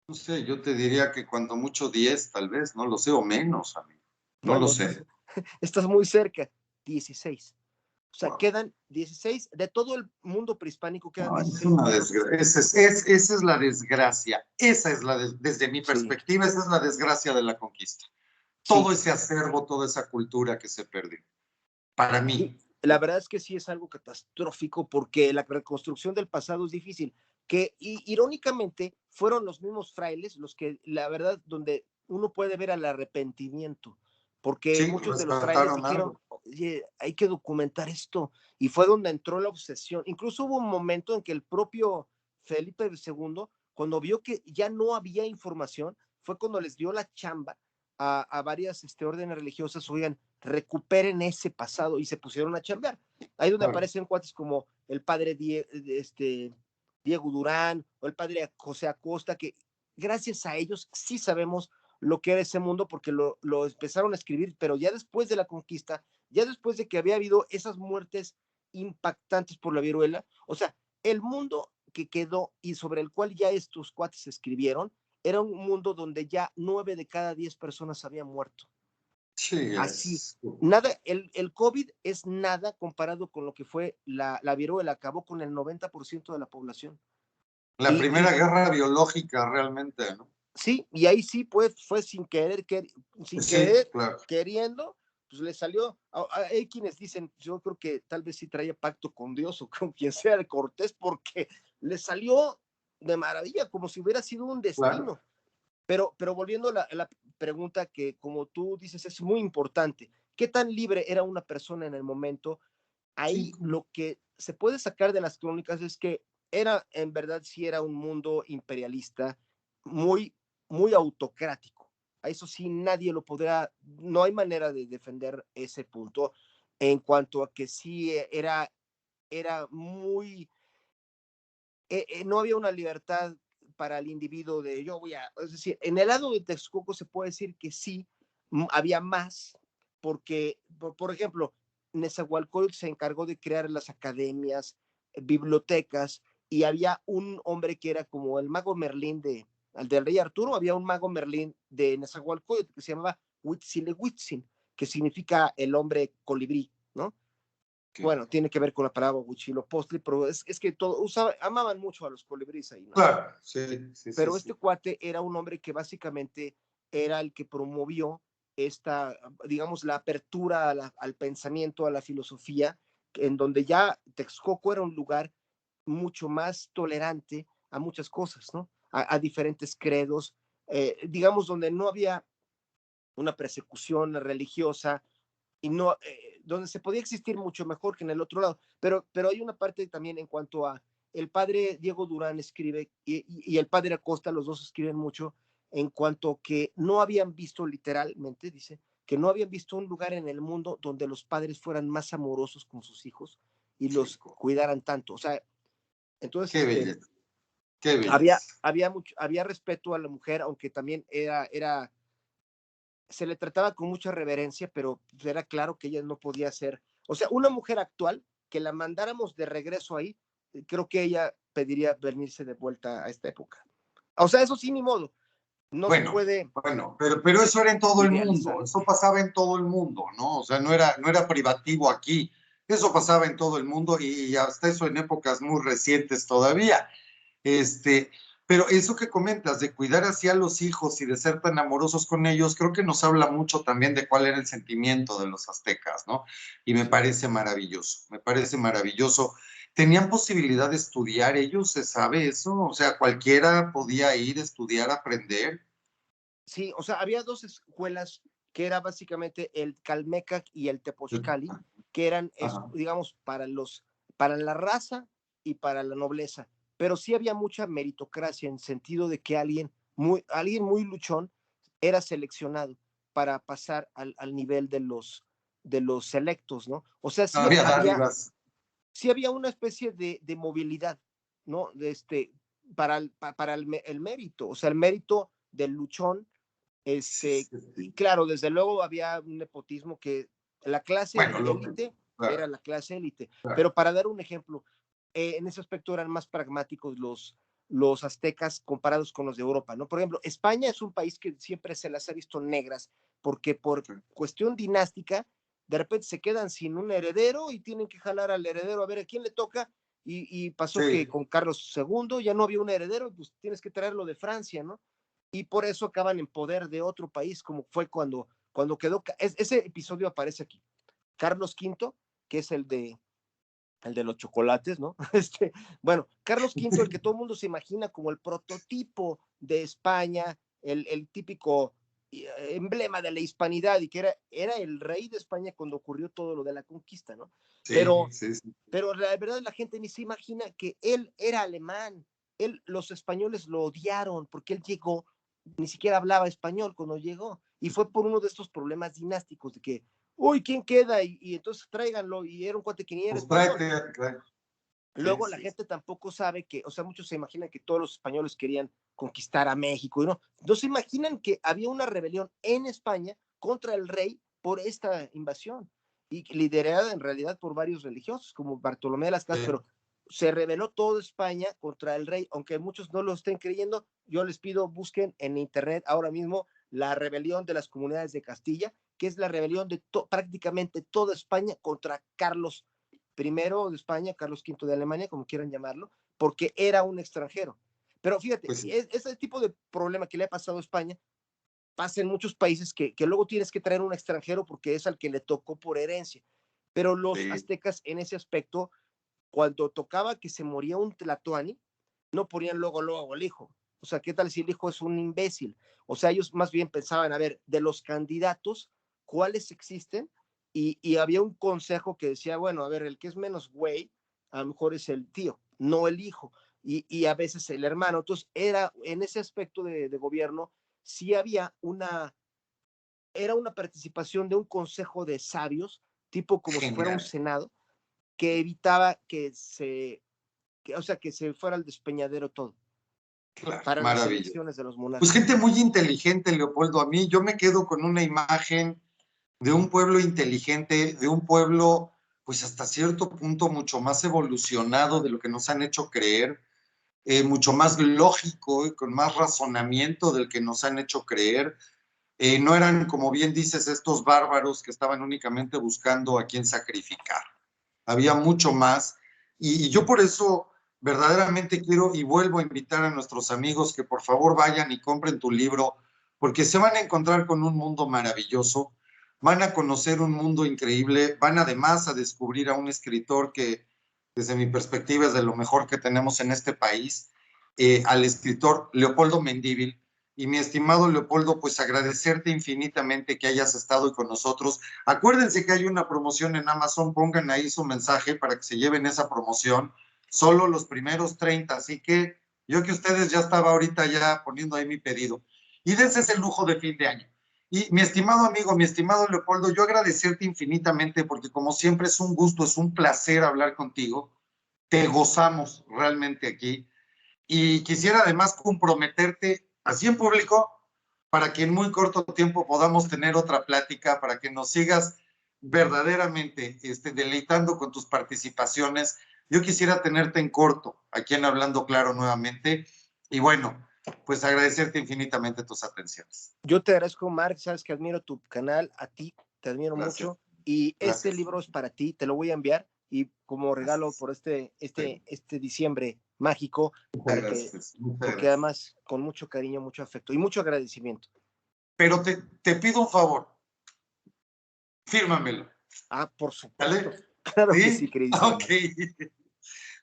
No sé, yo te diría que cuando mucho 10, tal vez, no lo sé, o menos, amigo. No lo Bueno, sé. estás muy cerca, 16. O sea, Wow. quedan 16, de todo el mundo prehispánico quedan No, es 16 una libros desgracia. escritos. Esa es la desgracia. Esa es desde mi Sí, perspectiva, esa es la desgracia de la conquista. sí. Todo ese acervo, toda esa cultura que se perdió. Para Sí, mí. la verdad es que sí es algo catastrófico porque la reconstrucción del pasado es difícil, que irónicamente fueron los mismos frailes los que, la verdad, donde uno puede ver el arrepentimiento, porque Sí, muchos de los frailes rescataron dijeron, algo. oye, hay que documentar esto, y fue donde entró la obsesión. Incluso hubo un momento en que el propio Felipe II, cuando vio que ya no había información, fue cuando les dio la chamba a varias órdenes religiosas, oigan, recuperen ese pasado y se pusieron a chambear. Ahí donde Claro. aparecen cuates como el padre Diego Durán o el padre José Acosta, que gracias a ellos sí sabemos lo que era ese mundo porque lo empezaron a escribir, pero ya después de la conquista, ya después de que había habido esas muertes impactantes por la viruela, o sea, el mundo que quedó y sobre el cual ya estos cuates escribieron, era un mundo donde ya 9 de cada 10 personas habían muerto. Sí, Así, es. nada, el COVID es nada comparado con lo que fue la viruela, acabó con el 90% de la población. La Y primera guerra biológica realmente, ¿no? sí, y ahí sí pues, fue sin Sí, querer, claro. queriendo, pues le salió. Hay quienes dicen, yo creo que tal vez sí traía pacto con Dios o con quien sea de Cortés, porque le salió de maravilla, como si hubiera sido un Claro. destino. Pero volviendo a la pregunta que, como tú dices, es muy importante. ¿Qué tan libre era una persona en el momento? Sí, Ahí lo que se puede sacar de las crónicas es que era, en verdad, sí era un mundo imperialista, muy, muy autocrático. A eso sí, nadie lo podrá, no hay manera de defender ese punto en cuanto a que sí era muy, no había una libertad para el individuo de yo voy a, es decir, en el lado de Texcoco se puede decir que sí, había más, porque, por ejemplo, Nezahualcóyotl se encargó de crear las academias, bibliotecas, y había un hombre que era como el mago Merlín al del rey Arturo, había un mago Merlín de Nezahualcóyotl que se llamaba Huitzilehuitzin, que significa el hombre colibrí, ¿no? sí. Bueno, tiene que ver con la palabra Huitzilopochtli, pero es que amaban mucho a los colibríes ahí, ¿no? Claro, sí, sí, sí, Pero este sí. cuate era un hombre que básicamente era el que promovió esta, digamos, la apertura al pensamiento, a la filosofía, en donde ya Texcoco era un lugar mucho más tolerante a muchas cosas, ¿no? A diferentes credos, digamos, donde no había una persecución religiosa, y no, donde se podía existir mucho mejor que en el otro lado. Pero hay una parte también en cuanto a el padre Diego Durán escribe y el padre Acosta, los dos escriben mucho en cuanto que no habían visto literalmente, dice, que no habían visto un lugar en el mundo donde los padres fueran más amorosos con sus hijos y los Chico. cuidaran tanto. O sea, entonces Qué belleza, qué belleza. había respeto a la mujer, aunque también se le trataba con mucha reverencia, pero era claro que ella no podía ser, o sea, una mujer actual que la mandáramos de regreso ahí, creo que ella pediría venirse de vuelta a esta época. O sea, eso sí, ni modo, no se Bueno, puede bueno, pero eso era en todo el idealizar. mundo, eso pasaba en todo el mundo, ¿no? O sea, no era privativo aquí, eso pasaba en todo el mundo y hasta eso en épocas muy recientes todavía. Este, pero eso que comentas de cuidar así a los hijos y de ser tan amorosos con ellos, creo que nos habla mucho también de cuál era el sentimiento de los aztecas, ¿no? Y me parece maravilloso, me parece maravilloso. ¿Tenían posibilidad de estudiar ellos? ¿Se sabe eso? O sea, cualquiera podía ir, estudiar, aprender. Sí, o sea, había dos escuelas que era básicamente el Calmecac y el Tepozcali, que eran, Ajá. digamos, para la raza y para la nobleza, pero sí había mucha meritocracia en sentido de que alguien muy luchón era seleccionado para pasar al nivel de los selectos, ¿no? O sea, Había dádivas. sí había una especie de movilidad, ¿no? Para el mérito, o sea, el mérito del luchón, Sí, sí, y sí. claro, desde luego había un nepotismo que la clase Bueno, de élite era la clase élite. claro. Pero para dar un ejemplo, en ese aspecto eran más pragmáticos los aztecas comparados con los de Europa, ¿no? Por ejemplo, España es un país que siempre se las ha visto negras, porque por cuestión dinástica, de repente se quedan sin un heredero y tienen que jalar al heredero a ver a quién le toca, y pasó que Sí, con Carlos II ya no había un heredero, pues tienes que traerlo de Francia, ¿no? Y por eso acaban en poder de otro país, como fue cuando quedó, ese episodio aparece aquí. Carlos V, que es el de los chocolates, ¿no? Bueno, Carlos V, el que todo el mundo se imagina como el prototipo de España, el típico emblema de la hispanidad, y que era el rey de España cuando ocurrió todo lo de la conquista, ¿no? sí, Pero, sí, sí. pero la verdad la gente ni se imagina que él era alemán. Los españoles lo odiaron porque él llegó, ni siquiera hablaba español cuando llegó, y fue por uno de estos problemas dinásticos de que, uy, ¿quién queda? Y entonces tráiganlo, y era un cuate que ni era Pues español. tráete, claro. Sí, Luego la sí, sí. gente tampoco sabe que, o sea, muchos se imaginan que todos los españoles querían conquistar a México, y no se imaginan que había una rebelión en España contra el rey por esta invasión, y liderada en realidad por varios religiosos, como Bartolomé de las Casas, Sí. pero se rebeló toda España contra el rey, aunque muchos no lo estén creyendo. Yo les pido, busquen en internet ahora mismo la rebelión de las comunidades de Castilla, que es la rebelión de prácticamente toda España contra Carlos primero de España, Carlos V de Alemania, como quieran llamarlo, porque era un extranjero. Pero fíjate, Pues ese tipo de problema que le ha pasado a España pasa en muchos países, que luego tienes que traer un extranjero porque es al que le tocó por herencia. Pero los sí, aztecas en ese aspecto, cuando tocaba que se moría un tlatoani, no ponían luego al hijo. O sea, ¿qué tal si el hijo es un imbécil? O sea, ellos más bien pensaban, a ver, de los candidatos, ¿cuáles existen? Y había un consejo que decía, bueno, a ver, el que es menos güey, a lo mejor es el tío, no el hijo, y a veces el hermano. Entonces, era en ese aspecto de gobierno, sí había era una participación de un consejo de sabios, tipo como si fuera un genial. senado, que evitaba o sea, que se fuera al despeñadero todo, Claro, para las maravilloso. elecciones de los Pues monarcas. gente muy inteligente, Leopoldo. A mí yo me quedo con una imagen de un pueblo inteligente, de un pueblo, pues hasta cierto punto mucho más evolucionado de lo que nos han hecho creer, mucho más lógico y con más razonamiento del que nos han hecho creer. No eran, como bien dices, estos bárbaros que estaban únicamente buscando a quién sacrificar. Había mucho más. Y yo por eso verdaderamente quiero y vuelvo a invitar a nuestros amigos que por favor vayan y compren tu libro, porque se van a encontrar con un mundo maravilloso, van a conocer un mundo increíble, van además a descubrir a un escritor que desde mi perspectiva es de lo mejor que tenemos en este país, al escritor Leopoldo Mendívil. Y mi estimado Leopoldo, pues agradecerte infinitamente que hayas estado con nosotros. Acuérdense que hay una promoción en Amazon, pongan ahí su mensaje para que se lleven esa promoción, solo los primeros 30, así que yo que ustedes ya estaba ahorita ya poniendo ahí mi pedido. Y dense ese lujo de fin de año. Y mi estimado amigo, mi estimado Leopoldo, yo agradecerte infinitamente porque como siempre es un gusto, es un placer hablar contigo. Te gozamos realmente aquí. Y quisiera además comprometerte así en público para que en muy corto tiempo podamos tener otra plática, para que nos sigas verdaderamente deleitando con tus participaciones. Yo quisiera tenerte en corto, aquí en Hablando Claro nuevamente. Y bueno, pues agradecerte infinitamente tus atenciones. Yo te agradezco, Mark, sabes que admiro tu canal, a ti te admiro Gracias, mucho, y este gracias, libro es para ti, te lo voy a enviar, y como regalo gracias. por este, Sí, este, este diciembre mágico, muchas para que, gracias, muchas porque gracias. además con mucho cariño, mucho afecto y mucho agradecimiento. Pero te pido un favor, fírmamelo, Ah, por supuesto, ¿vale? claro que sí, ¿Sí? queridísimo Ok. Mark.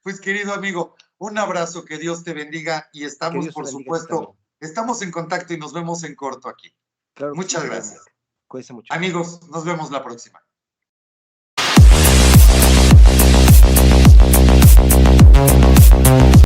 Pues querido amigo, un abrazo, que Dios te bendiga y Que estamos, Dios te por bendiga a ti también. supuesto, estamos en contacto y nos vemos en corto aquí. Claro que sí Muchas también, Mark. gracias. Cuídese mucho. Amigos, nos vemos la próxima.